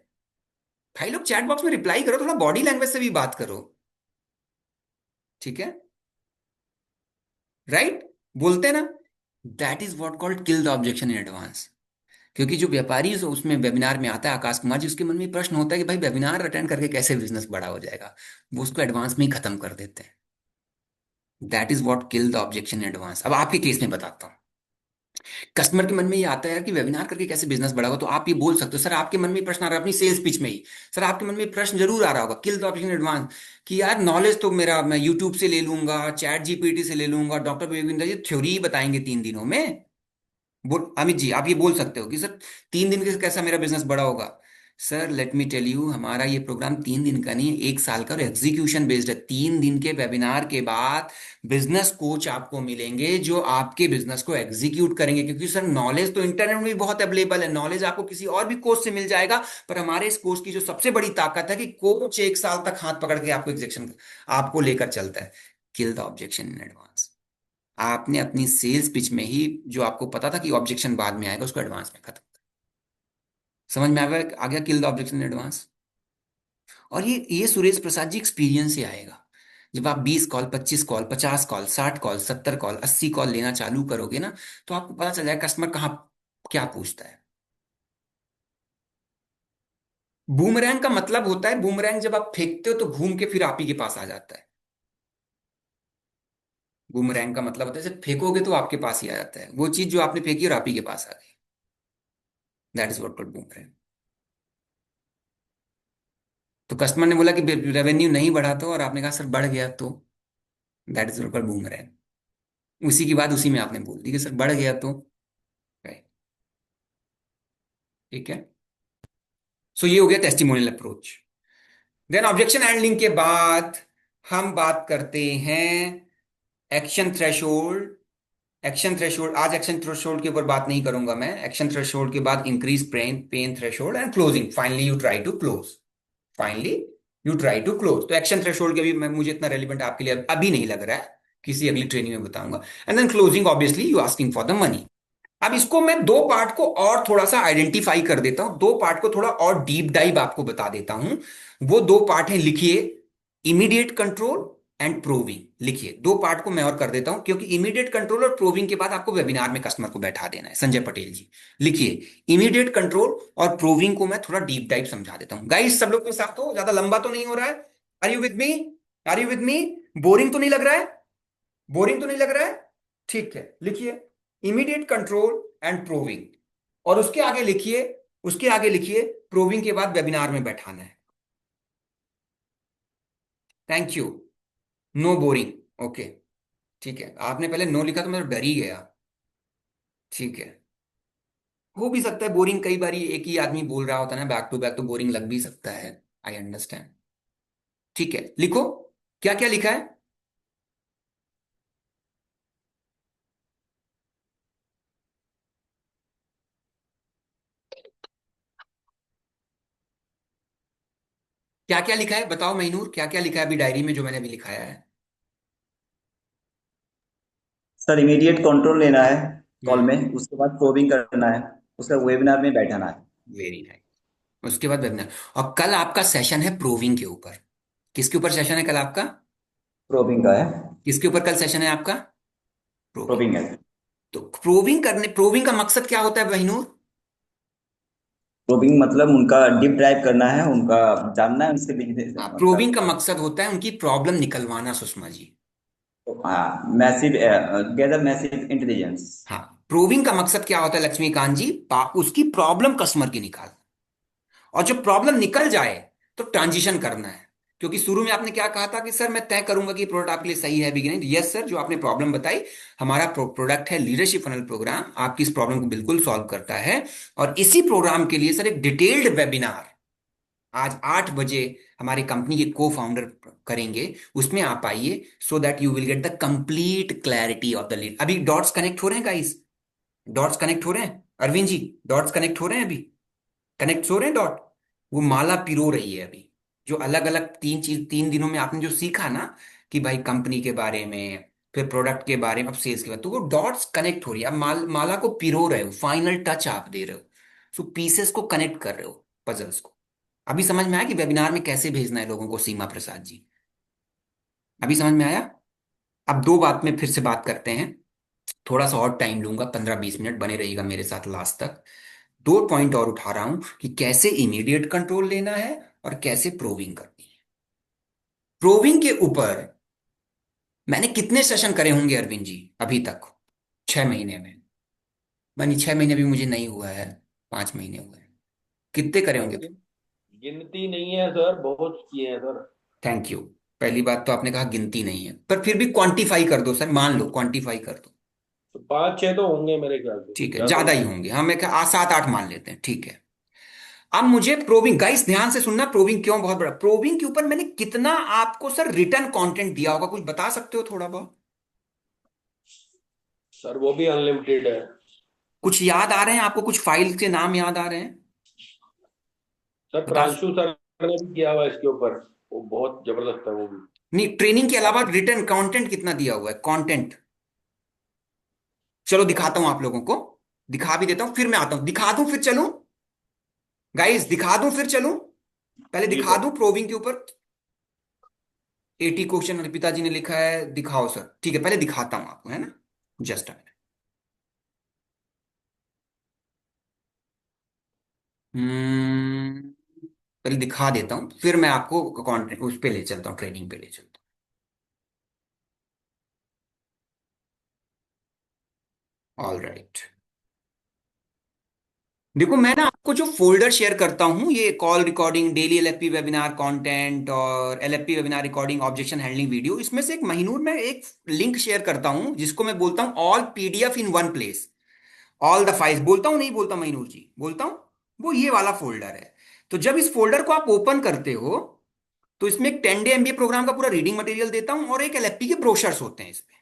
भाई लोग चैट बॉक्स में रिप्लाई करो, थोड़ा बॉडी लैंग्वेज से भी बात करो। ठीक है, राइट? बोलते हैं ना, that is what called kill the objection in advance. क्योंकि जो व्यापारी उसमें वेबिनार में आता है, आकाश कुमार जी, उसके मन में प्रश्न होता है कि भाई वेबिनार अटेंड करके कैसे बिजनेस बड़ा हो जाएगा, वो उसको एडवांस में ही खत्म कर देते हैं। That is what kill the objection in advance. अब आपके केस में बताता हूँ। कस्टमर के मन में ये आता है यार कि वेबिनार करके कैसे बिजनेस बढ़ाओगे, तो आप ये बोल सकते हो, सर आपके मन में ये प्रश्न आ रहा है अपनी सेल्स पिच में ही, सर आपके मन में ये प्रश्न जरूर आ रहा होगा किल द ऑप्शन एडवांस, कि यार नॉलेज तो मेरा मैं यूट्यूब से ले लूंगा, चैट जीपीटी से ले लूंगा, डॉक्टर विवेक जी थ्योरी ही बताएंगे 3 दिनों में। बोल अमित जी, आप ये बोल सकते हो कि सर 3 दिन के कैसा मेरा बिजनेस बड़ा होगा। Sir let me tell you, हमारा ये प्रोग्राम 3 दिन का नहीं है, 1 साल का, और एग्जीक्यूशन बेस्ड है। 3 दिन के वेबिनार के बाद बिजनेस कोच आपको मिलेंगे जो आपके बिजनेस को एग्जीक्यूट करेंगे। क्योंकि सर नॉलेज तो इंटरनेट में भी बहुत अवेलेबल है, नॉलेज आपको किसी और भी कोच से मिल जाएगा, पर हमारे इस कोच की जो सबसे बड़ी ताकत है कि कोच 1 साल तक हाथ पकड़ के आपको एग्जेक्शन आपको लेकर चलता है। किल द ऑब्जेक्शन इन एडवांस। आपने अपनी सेल्स पिच में ही जो आपको पता था कि ऑब्जेक्शन बाद में आएगा, उसको एडवांस में खत्म। समझ में आ गया किल द ऑब्जेक्शन इन एडवांस? और ये सुरेश प्रसाद जी एक्सपीरियंस से आएगा। जब आप 20 call, 25 call, 50 call, 60 call, 70 call, 80 call लेना चालू करोगे ना, तो आपको पता चल जाएगा कस्टमर कहाँ क्या पूछता है। बूमरैंग का मतलब होता है, बूमरैंग जब आप फेंकते हो तो घूम के फिर आप ही के पास आ जाता है। बूमरैंग का मतलब होता है जब फेंकोगे तो आपके पास ही आ जाता है, वो चीज जो आपने फेंकी और आप ही के पास आ गई। That is what called boomerang. तो कस्टमर ने बोला कि रेवेन्यू नहीं बढ़ा, तो और आपने कहा सर बढ़ गया, तो that is what called boomerang. उसी की बात उसी में आपने बोल दी कि सर बढ़ गया तो। right, ठीक है। सो ये हो गया testimonial approach. Then objection handling के बाद हम बात करते हैं एक्शन थ्रेशोल्ड। एक्शन थ्रेशोल्ड, आज एक्शन थ्रेशोल्ड के ऊपर बात नहीं करूंगा मैं। एक्शन थ्रेशोल्ड के बाद increase pain pain threshold and closing, finally you try to close. Finally you try to close. तो एक्शन थ्रेशोल्ड के भी मुझे इतना रेलिवेंट आपके लिए अभी नहीं लग रहा है, किसी अगली ट्रेनिंग में बताऊंगा। And then closing, obviously you asking for the money. अब इसको मैं दो पार्ट को और थोड़ा सा आइडेंटिफाई कर देता हूं, दो पार्ट को थोड़ा और डीप डाइव आपको बता देता हूं। वो दो पार्ट हैं, लिखिए, इमीडिएट कंट्रोल एंड प्रूविंग। लिखिए, दो पार्ट को मैं और कर देता हूं, क्योंकि इमीडिएट कंट्रोल और प्रूविंग के बाद आपको वेबिनार में कस्टमर को बैठा देना है। संजय पटेल जी, लिखिए, इमीडिएट कंट्रोल और प्रूविंग को मैं थोड़ा डीप डाइव समझा देता हूं। गाइस सब लोग के साथ हो, ज्यादा लंबा तो नहीं हो रहा है? Are you with me? Are you with me? Boring तो नहीं लग रहा है? बोरिंग तो नहीं लग रहा है? ठीक है, लिखिए, इमीडिएट कंट्रोल एंड प्रूविंग, और उसके आगे लिखिए, उसके आगे लिखिए प्रूविंग के बाद वेबिनार में बैठाना है। Thank you. No boring, okay. ठीक है, आपने पहले नो लिखा तो मैं तो डर ही गया। ठीक है, हो भी सकता है बोरिंग, कई बार एक ही आदमी बोल रहा होता है ना बैक टू बैक, तो बोरिंग लग भी सकता है। I understand. ठीक है, लिखो, क्या क्या लिखा है? क्या क्या लिखा है बताओ महीनूर, क्या क्या लिखा है अभी डायरी में जो मैंने अभी लिखाया है? सर इमीडिएट कंट्रोल लेना है कॉल हम्म। में, उसके बाद प्रोबिंग करना है, उसका वेबिनार में बैठाना है। Very nice. उसके बाद वेबिनार। और कल आपका सेशन है प्रूविंग के ऊपर। किसके ऊपर सेशन है कल आपका? प्रोबिंग का है। किसके ऊपर कल सेशन है आपका? प्रोबिंग। प्रोबिंग है। तो प्रोबिंग का मकसद क्या होता है बहनूर? प्रोबिंग मतलब उनका डीप डाइव करना है, उनका जानना है उसके बिजनेस हाँ, प्रोबिंग मतलब। का मकसद होता है उनकी प्रॉब्लम निकलवाना, सुषमा जी। हाँ, मैसिव, गैदर मैसिव इंटेलिजेंस। हाँ, प्रोबिंग का मकसद क्या होता है लक्ष्मीकांत जी? उसकी प्रॉब्लम कस्टमर की निकाल, और जब प्रॉब्लम निकल जाए तो ट्रांजिशन करना है। क्योंकि शुरू में आपने क्या कहा था कि सर मैं तय करूंगा कि प्रोडक्ट आपके लिए सही है भी कि नहीं। यस सर, जो आपने प्रॉब्लम बताई, हमारा प्रोडक्ट है लीडरशिप फनल प्रोग्राम, आपकी इस प्रॉब्लम को बिल्कुल सॉल्व करता है। और इसी प्रोग्राम के लिए सर एक डिटेल्ड वेबिनार आज 8 बजे हमारी कंपनी के को फाउंडर करेंगे, उसमें आप आइए, so that you will get the complete clarity of the lead. अभी डॉट्स कनेक्ट हो रहे हैं गाइस? डॉट्स कनेक्ट हो रहे हैं अरविंद जी? डॉट्स कनेक्ट हो रहे हैं अभी? कनेक्ट हो रहे हैं डॉट? वो माला पिरो रही है अभी, जो अलग अलग 3 दिनों में आपने जो सीखा ना, कि भाई कंपनी के बारे में, फिर प्रोडक्ट के बारे में, अब सेल्स के बारे में, तो वो डॉट्स कनेक्ट हो रही है। अब माला को पिरो रहे हो, फाइनल टच आप दे रहे हो, सो पीसेस को कनेक्ट कर रहे हो, पजल्स को। अभी समझ में आया कि वेबिनार में कैसे भेजना है लोगों को, सीमा प्रसाद जी? अभी समझ में आया? अब दो बात में फिर से बात करते हैं, थोड़ा सा और टाइम लूंगा, 15-20 मिनट बने रहिएगा मेरे साथ लास्ट तक। दो पॉइंट और उठा रहा हूं कि कैसे इमीडिएट कंट्रोल लेना है और कैसे प्रोविंग करनी है। प्रोविंग के ऊपर मैंने कितने सेशन करे होंगे अरविंद जी अभी तक, 6 महीने में? मानी 6 महीने भी मुझे नहीं हुआ है, 5 महीने हुए हैं। कितने करे सर होंगे? गिनती नहीं है सर, बहुत किए हैं सर। Thank you. पहली बात तो आपने कहा गिनती नहीं है, पर फिर भी क्वांटिफाई कर दो सर, मान लो क्वांटिफाई कर दो। तो 5-6 तो होंगे मेरे ख्याल से, ठीक है, ज्यादा ज्यादा ही नहीं। होंगे, हम एक 7-8 मान लेते हैं, ठीक है। अब मुझे प्रोविंग, गाइस ध्यान से सुनना, प्रोविंग क्यों बहुत बड़ा, प्रोविंग के ऊपर मैंने कितना आपको सर रिटर्न कंटेंट दिया होगा, कुछ बता सकते हो थोड़ा बहुत? सर वो भी अनलिमिटेड है। कुछ याद आ रहे हैं आपको? कुछ फाइल के नाम याद आ रहे हैं? सर बता। प्रांशु सर ने भी किया हुआ है इसके ऊपर, वो बहुत जबरदस्त है वो भी। नहीं, ट्रेनिंग के अलावा आप रिटर्न कंटेंट कितना दिया हुआ है, कंटेंट? चलो दिखाता हूं आप लोगों को, दिखा भी देता हूं, फिर मैं आता हूं, दिखा दूं फिर चलूं? गाइस दिखा दूं फिर चलूं? पहले जी दिखा सर। दूं प्रोविंग के ऊपर। 80 क्वेश्चन अर्पिता जी ने लिखा है, दिखाओ सर। ठीक है, पहले दिखाता हूं आपको, है ना? Just a minute. हम्म पहले दिखा देता हूं, फिर मैं आपको कंटेंट उस पे ले चलता हूँ, ट्रेनिंग पे ले चलता हूँ। All right. देखो मैं ना आपको जो फोल्डर शेयर करता हूँ, ये call recording, daily LFP webinar content और LFP webinar recording, objection handling video, इसमें से एक महीनूर में एक लिंक शेयर करता हूँ जिसको मैं बोलता हूँ all PDF in one place, all the files. बोलता हूँ नहीं बोलता महीनूर जी? बोलता हूँ। वो ये वाला फोल्डर है। तो जब इस फोल्डर को आप ओपन करते हो, तो इसमें एक 10 डे एमबीए प्रोग्राम का पूरा रीडिंग मटेरियल देता हूँ, और एक एलएफपी के ब्रोशर्स होते हैं इसमें।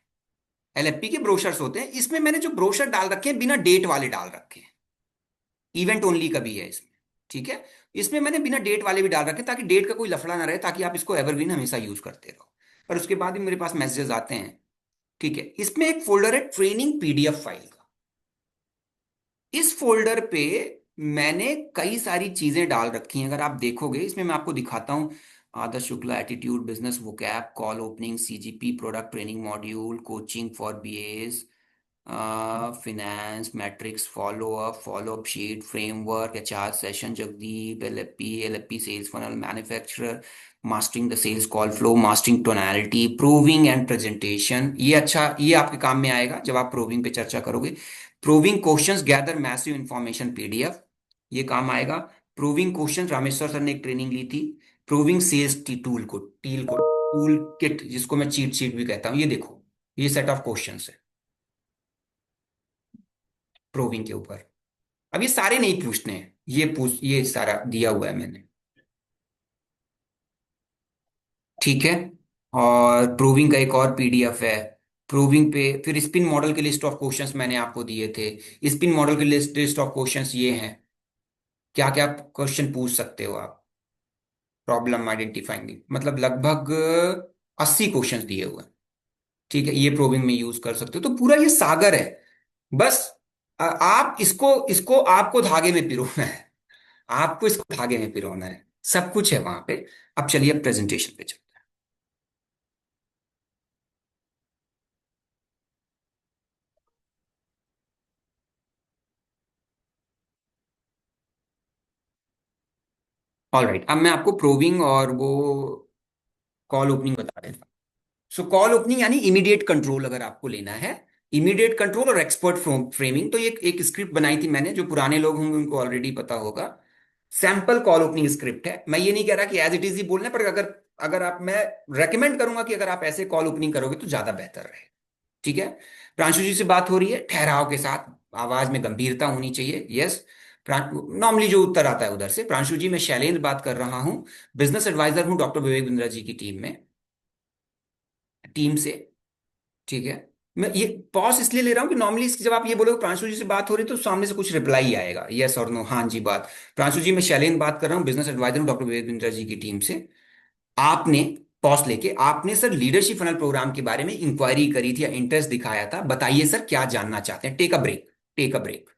एलएफपी के ब्रोशर्स होते हैं इसमें, मैंने जो ब्रोशर डाल रखे हैं बिना डेट वाले डाल रखे हैं, इवेंट ओनली का भी है इसमें। ठीक है, इसमें मैंने बिना डेट वाले भी डाल रखे ताकि डेट का कोई लफड़ा ना रहे, ताकि आप इसको एवरग्रीन हमेशा यूज करते रहो। पर उसके बाद भी मेरे पास मैसेजेस आते हैं। ठीक है, इसमें एक फोल्डर है ट्रेनिंग पीडीएफ फाइल का। इस फोल्डर पे मैंने कई सारी चीजें डाल रखी हैं, अगर आप देखोगे इसमें, मैं आपको दिखाता हूँ। Adarsh Shukla attitude, business vocab, call opening, CGP, product training module, coaching for BS, finance matrix, follow up sheet, framework, HR session, Jagdeep, LAP sales funnel, manufacturer, mastering the sales call flow, mastering tonality, proving and presentation. ये अच्छा, ये आपके काम में आएगा जब आप प्रूविंग पे चर्चा करोगे। Proving questions, gather massive information PDF, ये काम आएगा। प्रूविंग क्वेश्चन, रामेश्वर सर ने एक ट्रेनिंग ली थी। प्रूविंग सेल्स टूल किट, जिसको मैं चीट शीट भी कहता हूँ, ये देखो, ये सेट ऑफ क्वेश्चंस है प्रोविंग के ऊपर। अब ये सारे नहीं पूछने हैं, ये सारा दिया हुआ है मैंने। ठीक है, और प्रूविंग का एक और पीडीएफ है। प्रूविंग पे फिर स्पिन मॉडल के लिस्ट ऑफ क्वेश्चंस मैंने आपको दिए थे। स्पिन मॉडल के लिस्ट ऑफ क्वेश्चंस ये हैं, क्या क्या क्वेश्चन पूछ सकते हो आप, प्रॉब्लम आइडेंटिफाइंग, मतलब लगभग 80 क्वेश्चंस दिए हुए हैं। ठीक है, ये प्रोविंग में यूज कर सकते हो, तो पूरा ये सागर है। बस आप इसको इसको आपको धागे में पिरोना है, आपको इसको धागे में पिरोना है, सब कुछ है वहां पे। अब चलिए प्रेजेंटेशन पे चलते ऑल राइट, अब मैं आपको प्रोविंग और वो कॉल ओपनिंग बता देता हूँ। सो कॉल ओपनिंग यानी इमीडिएट कंट्रोल अगर आपको लेना है, इमीडिएट कंट्रोल और एक्सपर्ट फ्रेमिंग, तो ये एक स्क्रिप्ट बनाई थी मैंने, जो पुराने लोग होंगे उनको ऑलरेडी पता होगा। सैंपल कॉल ओपनिंग स्क्रिप्ट है, मैं ये नहीं कह रहा कि एज इट इज ही बोलना है, पर अगर अगर आप, मैं रेकमेंड करूंगा कि अगर आप ऐसे कॉल ओपनिंग करोगे तो ज्यादा बेहतर रहे। ठीक है। प्रांशु जी से बात हो रही है, ठहराव के साथ, आवाज में गंभीरता होनी चाहिए। यस। नॉर्मली जो उत्तर आता है उधर से, प्रांशु जी मैं शैलेंद्र बात कर रहा हूँ, बिजनेस एडवाइजर हूँ डॉक्टर विवेक बिंद्रा जी की टीम से। ठीक है। मैं ये पॉज इसलिए ले रहा हूँ कि नॉर्मली जब आप ये बोलोगे प्रांशु जी से बात हो रही है, तो सामने से कुछ रिप्लाई आएगा, यस और नो, हाँ जी बात। प्रांशु जी मैं शैलेंद्र बात कर रहा हूँ, बिजनेस एडवाइजर हूँ डॉक्टर विवेक बिंद्रा जी की टीम से। आपने पॉज लेके आपने सर लीडरशिप फनल प्रोग्राम के बारे में इंक्वायरी करी थी या इंटरेस्ट दिखाया था, बताइए सर क्या जानना चाहते हैं। Take a break, take a break.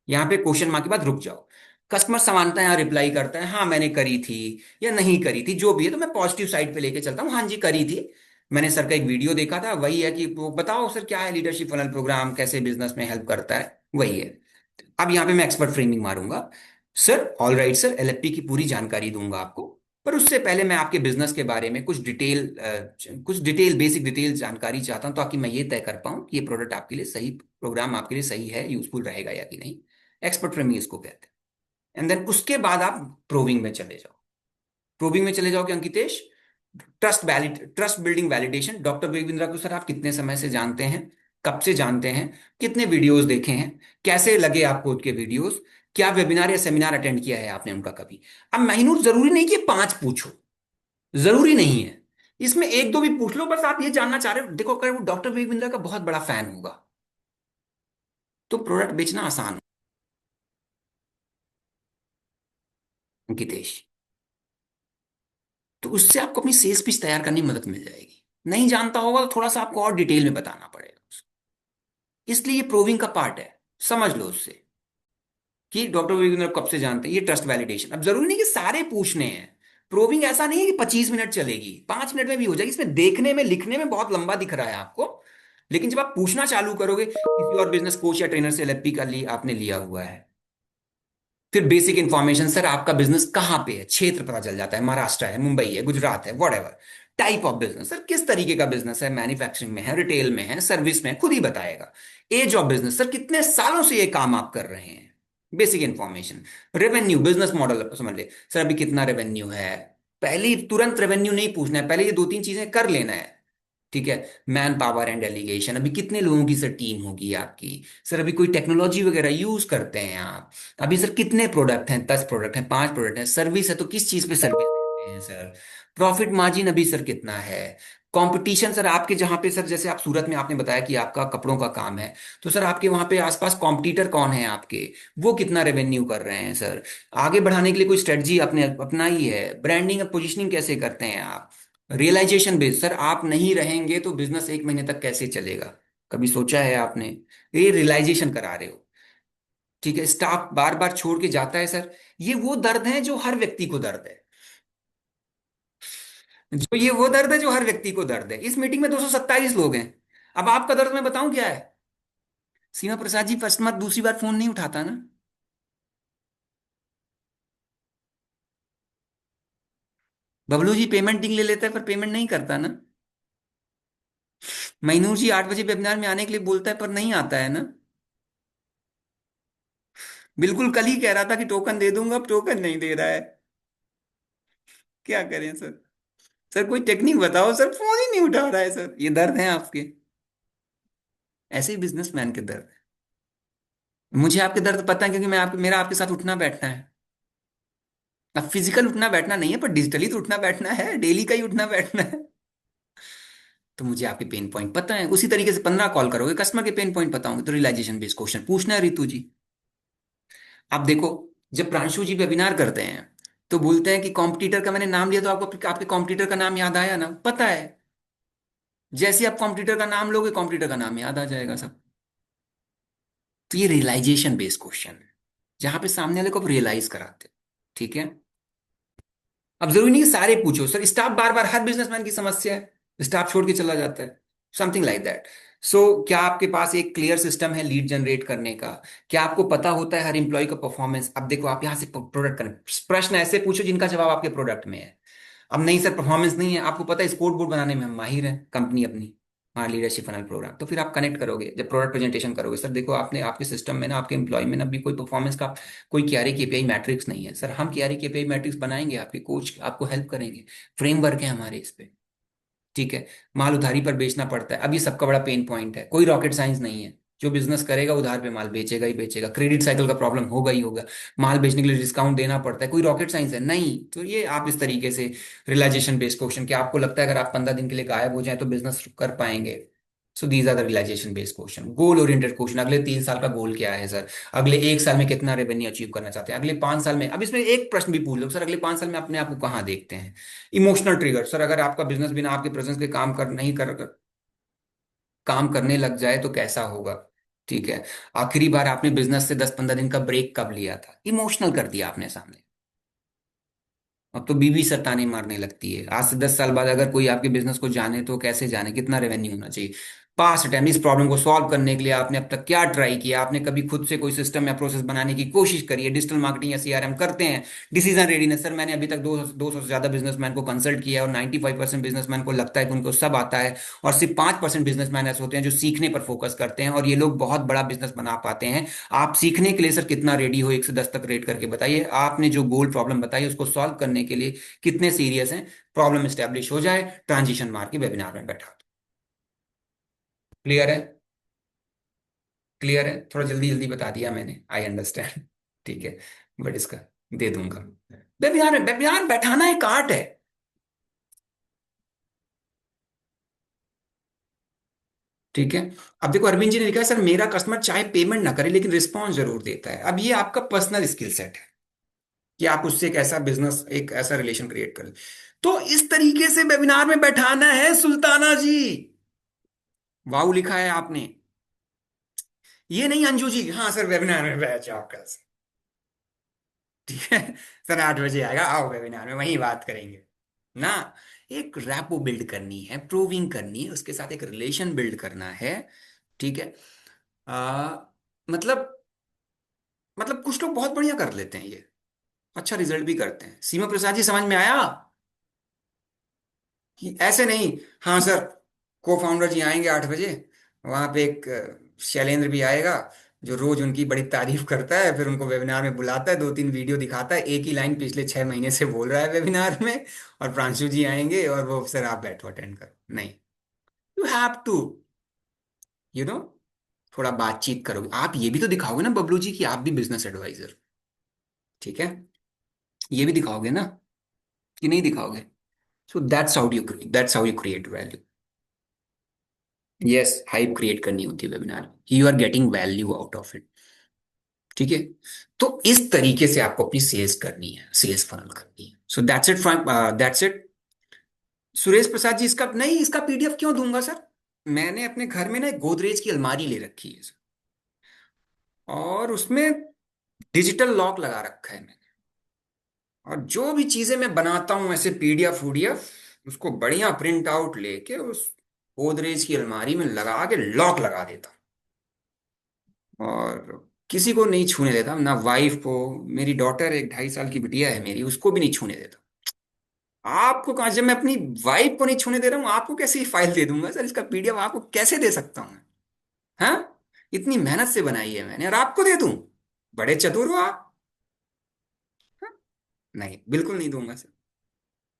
यहाँ पे क्वेश्चन मार्क के बाद रुक जाओ। कस्टमर समानता यहाँ रिप्लाई करता है, हाँ मैंने करी थी या नहीं करी थी, जो भी है, तो मैं पॉजिटिव साइड पे लेके चलता हूँ, हाँ जी करी थी। मैंने सर का एक वीडियो देखा था, वही है कि वो बताओ सर क्या है लीडरशिप फनल प्रोग्राम, कैसे बिजनेस में हेल्प करता है, वही है। अब यहाँ पे मैं एक्सपर्ट फ्रेमिंग मारूंगा। Sir all right sir, LFP की पूरी जानकारी दूंगा आपको, पर उससे पहले मैं आपके बिजनेस के बारे में कुछ डिटेल बेसिक डिटेल जानकारी चाहता हूं, ताकि मैं ये तय कर पाऊं कि ये प्रोडक्ट आपके लिए सही, प्रोग्राम आपके लिए सही है, यूजफुल रहेगा या कि नहीं। एक्सपर्ट फ्रेमिंग इसको कहते हैं। एंड देन उसके बाद आप प्रोविंग में चले जाओ। प्रोविंग में चले जाओ कि अंकितेश, trust building validation, doctor Vivek Bindra को सर आप कितने समय से जानते हैं, कब से जानते हैं, कितने वीडियोस देखे हैं, कैसे लगे आपको उनके वीडियोस, क्या वेबिनार या सेमिनार अटेंड किया है आपने उनका कभी। अब माइन्यूट जरूरी नहीं कि 5 पूछो, जरूरी नहीं है, इसमें एक दो भी पूछ लो, बस आप ये जानना चाह रहे हो। देखो अगर वो डॉक्टर विवेक बिंद्रा का बहुत बड़ा फैन होगा तो प्रोडक्ट बेचना आसान हो, अंकितेश। तो उससे आपको अपनी सेल्स पिच तैयार करने में मदद मिल जाएगी। नहीं जानता होगा तो थोड़ा सा आपको और डिटेल में बताना पड़ेगा, इसलिए ये प्रूविंग का पार्ट है। समझ लो उससे कि डॉक्टर विवेक कब से जानते हैं, ये ट्रस्ट वैलिडेशन। अब जरूरी नहीं कि सारे पूछने हैं। प्रोविंग ऐसा नहीं है कि 25 मिनट चलेगी, 5 मिनट में भी हो जाएगी। इसमें देखने में लिखने में बहुत लंबा दिख रहा है आपको, लेकिन जब आप पूछना चालू करोगे, किसी और बिजनेस कोच या ट्रेनर से एलएलपी का आपने लिया हुआ है, फिर बेसिक इंफॉर्मेशन, सर आपका बिजनेस कहाँ पे है, क्षेत्र पता चल जाता है, महाराष्ट्र है, मुंबई है, गुजरात है, what. Type of business, sir किस तरीके का बिजनेस है, मैन्युफैक्चरिंग में है, रिटेल में है, सर्विस में है, खुद ही बताएगा। एज ऑफ बिजनेस, सर कितने सालों से ये काम आप कर रहे हैं, basic information. Revenue, business model समझ ले, सर अभी कितना रेवेन्यू है। पहले ही तुरंत रेवेन्यू नहीं पूछना है, पहले ये 2-3 चीजें कर लेना है। ठीक है। मैन पावर एंड डेलीगेशन, अभी कितने लोगों की सर टीम होगी आपकी। सर अभी कोई टेक्नोलॉजी वगैरह यूज करते हैं आप। अभी सर कितने प्रोडक्ट हैं, 10 प्रोडक्ट हैं, 5 प्रोडक्ट हैं, सर्विस है तो किस चीज पे सर्विस देते हैं सर। प्रॉफिट मार्जिन अभी सर कितना है। कंपटीशन, सर आपके जहां पे, सर जैसे आप सूरत में आपने बताया कि आपका कपड़ों का काम है, तो सर आपके वहां पे आसपास कॉम्पिटिटर कौन है आपके, वो कितना रेवेन्यू कर रहे हैं सर। आगे बढ़ाने के लिए कोई स्ट्रेटजी आपने अपनाई है, ब्रांडिंग और पोजिशनिंग कैसे करते हैं आप। रियलाइजेशन बेस्ड, सर आप नहीं रहेंगे तो बिजनेस 1 महीने तक कैसे चलेगा, कभी सोचा है आपने। ये रियलाइजेशन करा रहे हो। ठीक है। स्टाफ बार बार छोड़ के जाता है सर, ये वो दर्द है जो हर व्यक्ति को दर्द है, ये वो दर्द है जो हर व्यक्ति को दर्द है। इस मीटिंग में 227 लोग हैं। अब आपका दर्द मैं बताऊं क्या है। सीमा प्रसाद जी फर्स्ट मत दूसरी बार फोन नहीं उठाता ना। बबलू जी पेमेंट ले लेता है पर पेमेंट नहीं करता ना। महीनूर जी 8 बजे वेबिनार में आने के लिए बोलता है पर नहीं आता है ना। बिल्कुल कल ही कह रहा था कि टोकन दे दूंगा, अब टोकन नहीं दे रहा है। क्या करें सर। सर कोई टेक्निक बताओ सर, फोन ही नहीं उठा रहा है सर। ये दर्द है आपके, ऐसे ही बिजनेसमैन के दर्द है। मुझे आपके दर्द पता है, क्योंकि मेरा आपके साथ उठना बैठना है। अब फिजिकल उठना बैठना नहीं है, पर डिजिटली तो उठना बैठना है, डेली का ही उठना बैठना है। तो मुझे आपके पेन पॉइंट पता है, उसी तरीके से 15 कॉल करोगे, कस्टमर के पेन पॉइंट पता होंगे, तो रियलाइजेशन बेस्ड क्वेश्चन पूछना है रितु जी। आप देखो, जब प्रांशु जी वेबिनार करते हैं तो बोलते हैं कि कॉम्पिटिटर का मैंने नाम लिया, तो आपको आपके कॉम्पिटिटर का नाम याद आया ना, पता है। जैसे आप कॉम्पिटिटर का नाम लोगे, कॉम्पिटिटर का नाम याद आ जाएगा सब। तो ये रियलाइजेशन बेस्ड क्वेश्चन है, जहां पे सामने वाले को आप रियलाइज कराते हो। ठीक है। अब जरूरी नहीं कि सारे पूछो सर, स्टाफ बार बार, हर बिजनेसमैन की समस्या है, स्टाफ छोड़ के चला जाता है, समथिंग लाइक दैट। क्या आपके पास एक क्लियर सिस्टम है लीड जनरेट करने का? क्या आपको पता होता है हर एम्प्लॉय का परफॉर्मेंस? अब देखो, आप यहाँ से प्रोडक्ट करें, प्रश्न ऐसे पूछो जिनका जवाब आपके प्रोडक्ट में है। अब नहीं सर, परफॉर्मेंस नहीं है, आपको पता है स्कोर बोर्ड बनाने में हम माहिर हैं, कंपनी अपनी, हाँ, लीडरशिप फनल प्रोग्राम, तो फिर आप कनेक्ट करोगे जब प्रोडक्ट प्रेजेंटेशन करोगे, सर देखो आपने आपके सिस्टम में ना, आपके एम्प्लॉय में ना भी कोई परफॉर्मेंस का कोई क्यारी केपीआई मैट्रिक्स नहीं है, सर हम क्यारी केपीआई मैट्रिक्स बनाएंगे, आपके कोच आपको हेल्प करेंगे, फ्रेमवर्क है हमारे इस पे। ठीक है। माल उधारी पर बेचना पड़ता है, अब ये सबका बड़ा पेन पॉइंट है, कोई रॉकेट साइंस नहीं है। जो बिजनेस करेगा उधार पे माल बेचेगा ही बेचेगा, क्रेडिट साइकिल का प्रॉब्लम होगा ही होगा, माल बेचने के लिए डिस्काउंट देना पड़ता है, कोई रॉकेट साइंस है नहीं। तो ये आप इस तरीके से रियलाइजेशन बेस्ड क्वेश्चन, कि आपको लगता है अगर आप 15 दिन के लिए गायब हो जाए तो बिजनेस कर पाएंगे? So these are the realisation based question. Goal oriented question, अगले 3 साल का गोल क्या है सर? अगले 1 साल में कितना रेवेन्यू अचीव करना चाहते हैं? अगले 5 साल में, अब इसमें एक प्रश्न भी पूछ लो, सर अगले 5 साल में अपने आप को कहाँ देखते हैं? इमोशनल ट्रिगर, सर अगर आपका बिजनेस बिना आपके प्रेजेंस के काम कर नहीं कर काम करने लग जाए तो कैसा होगा? ठीक है। आखिरी बार आपने बिजनेस से 10-15 दिन का ब्रेक कब लिया था? इमोशनल कर दिया आपने सामने। अब तो बीवी सर ताने मारने लगती है। आज से 10 साल बाद अगर कोई आपके बिजनेस को जाने तो कैसे जाने, कितना रेवेन्यू होना चाहिए? पास्ट टाइम, इस प्रॉब्लम को सॉल्व करने के लिए आपने अब तक क्या ट्राई किया? आपने कभी खुद से कोई सिस्टम या प्रोसेस बनाने की कोशिश करी है? डिजिटल मार्केटिंग या सीआरएम करते हैं? डिसीजन रेडीनेस, सर मैंने अभी तक 200 से ज्यादा बिजनेसमैन को कंसल्ट किया है, और 95% बिजनेसमैन को लगता है कि उनको सब आता है, और सिर्फ 5% बिजनेसमैन ऐसे होते हैं जो सीखने पर फोकस करते हैं, और ये लोग बहुत बड़ा बिजनेस बना पाते हैं। आप सीखने के लिए सर कितना रेडी हो, 1 से 10 तक रेट करके बताइए। आपने जो गोल प्रॉब्लम बताई उसको सॉल्व करने के लिए कितने सीरियस हैं? प्रॉब्लम स्टेब्लिश हो जाए, ट्रांजिशन मार के वेबिनार में बैठा दो। क्लियर है? क्लियर है? थोड़ा जल्दी जल्दी बता दिया मैंने, आई अंडरस्टैंड। ठीक है, बट इसका दे दूंगा। वेबिनार वेबिनार बैठाना एक आर्ट है। ठीक है। अब देखो, अरविंद जी ने लिखा है, सर मेरा कस्टमर चाहे पेमेंट ना करे लेकिन रिस्पॉन्स जरूर देता है। अब ये आपका पर्सनल स्किल सेट है कि आप उससे एक ऐसा बिजनेस, एक ऐसा रिलेशन क्रिएट करें। तो इस तरीके से वेबिनार में बैठाना है सुल्ताना जी। वाऊ लिखा है आपने, ये नहीं अंजू जी, हाँ सर वेबिनार में बैठ जाओ कल से। ठीक है। सर 8 बजे आएगा, आओ वेबिनार में वहीं बात करेंगे ना। एक रैपो बिल्ड करनी है, प्रूविंग करनी है, उसके साथ एक रिलेशन बिल्ड करना है। ठीक है। आ, मतलब कुछ लोग बहुत बढ़िया कर लेते हैं ये, अच्छा रिजल्ट भी करते हैं। सीमा प्रसाद जी समझ में आया? कि ऐसे नहीं, हाँ सर, को फाउंडर जी आएंगे 8 बजे, वहां पे एक शैलेंद्र भी आएगा जो रोज उनकी बड़ी तारीफ करता है, फिर उनको वेबिनार में बुलाता है, 2-3 वीडियो दिखाता है, एक ही लाइन पिछले 6 महीने से बोल रहा है वेबिनार में, और प्रांशु जी आएंगे और वो, सर आप बैठो अटेंड करो, नहीं, you have to, you know थोड़ा बातचीत करोगे, आप ये भी तो दिखाओगे ना बबलू जी कि आप भी बिजनेस एडवाइजर। ठीक है, ये भी दिखाओगे ना, कि नहीं दिखाओगे? So that's how you create value. Yes, hype create करनी होती है webinar, you are getting value out of it. ठीक है। तो इस तरीके से आपको अपनी सेल्स करनी है, सेल्स फनल करनी है। So that's it from, that's it. Suresh Prasad ji, इसका नहीं, इसका पीडीएफ क्यों दूंगा सर? मैंने अपने घर में ना एक गोदरेज की अलमारी ले रखी है सर, और उसमें डिजिटल लॉक लगा रखा है मैंने, और जो भी चीजें मैं बनाता हूं ऐसे पीडीएफ वूडीएफ, उसको बढ़िया प्रिंट आउट लेके उस गोदरेज की अलमारी में लगा के लॉक लगा देता हूं, और किसी को नहीं छूने देता, ना वाइफ को, मेरी डॉटर, एक 2.5 साल की बिटिया है मेरी, उसको भी नहीं छूने देता। आपको कहा, जब मैं अपनी वाइफ को नहीं छूने दे रहा हूं, आपको कैसे फाइल दे दूंगा सर? इसका पीडीएफ आपको कैसे दे सकता हूं मैं? हाँ, इतनी मेहनत से बनाई है मैंने और आपको दे दूं? बड़े चतुर हो आप। हाँ? नहीं, बिल्कुल नहीं दूंगा सर,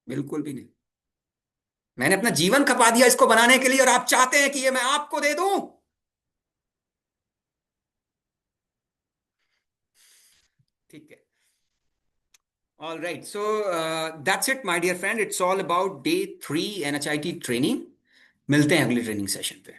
बिल्कुल भी नहीं। मैंने अपना जीवन खपा दिया इसको बनाने के लिए, और आप चाहते हैं कि ये मैं आपको दे दूं? ठीक है। All right, so that's it my dear friend, it's all about day 3 NHIT training. मिलते हैं अगले ट्रेनिंग सेशन पे।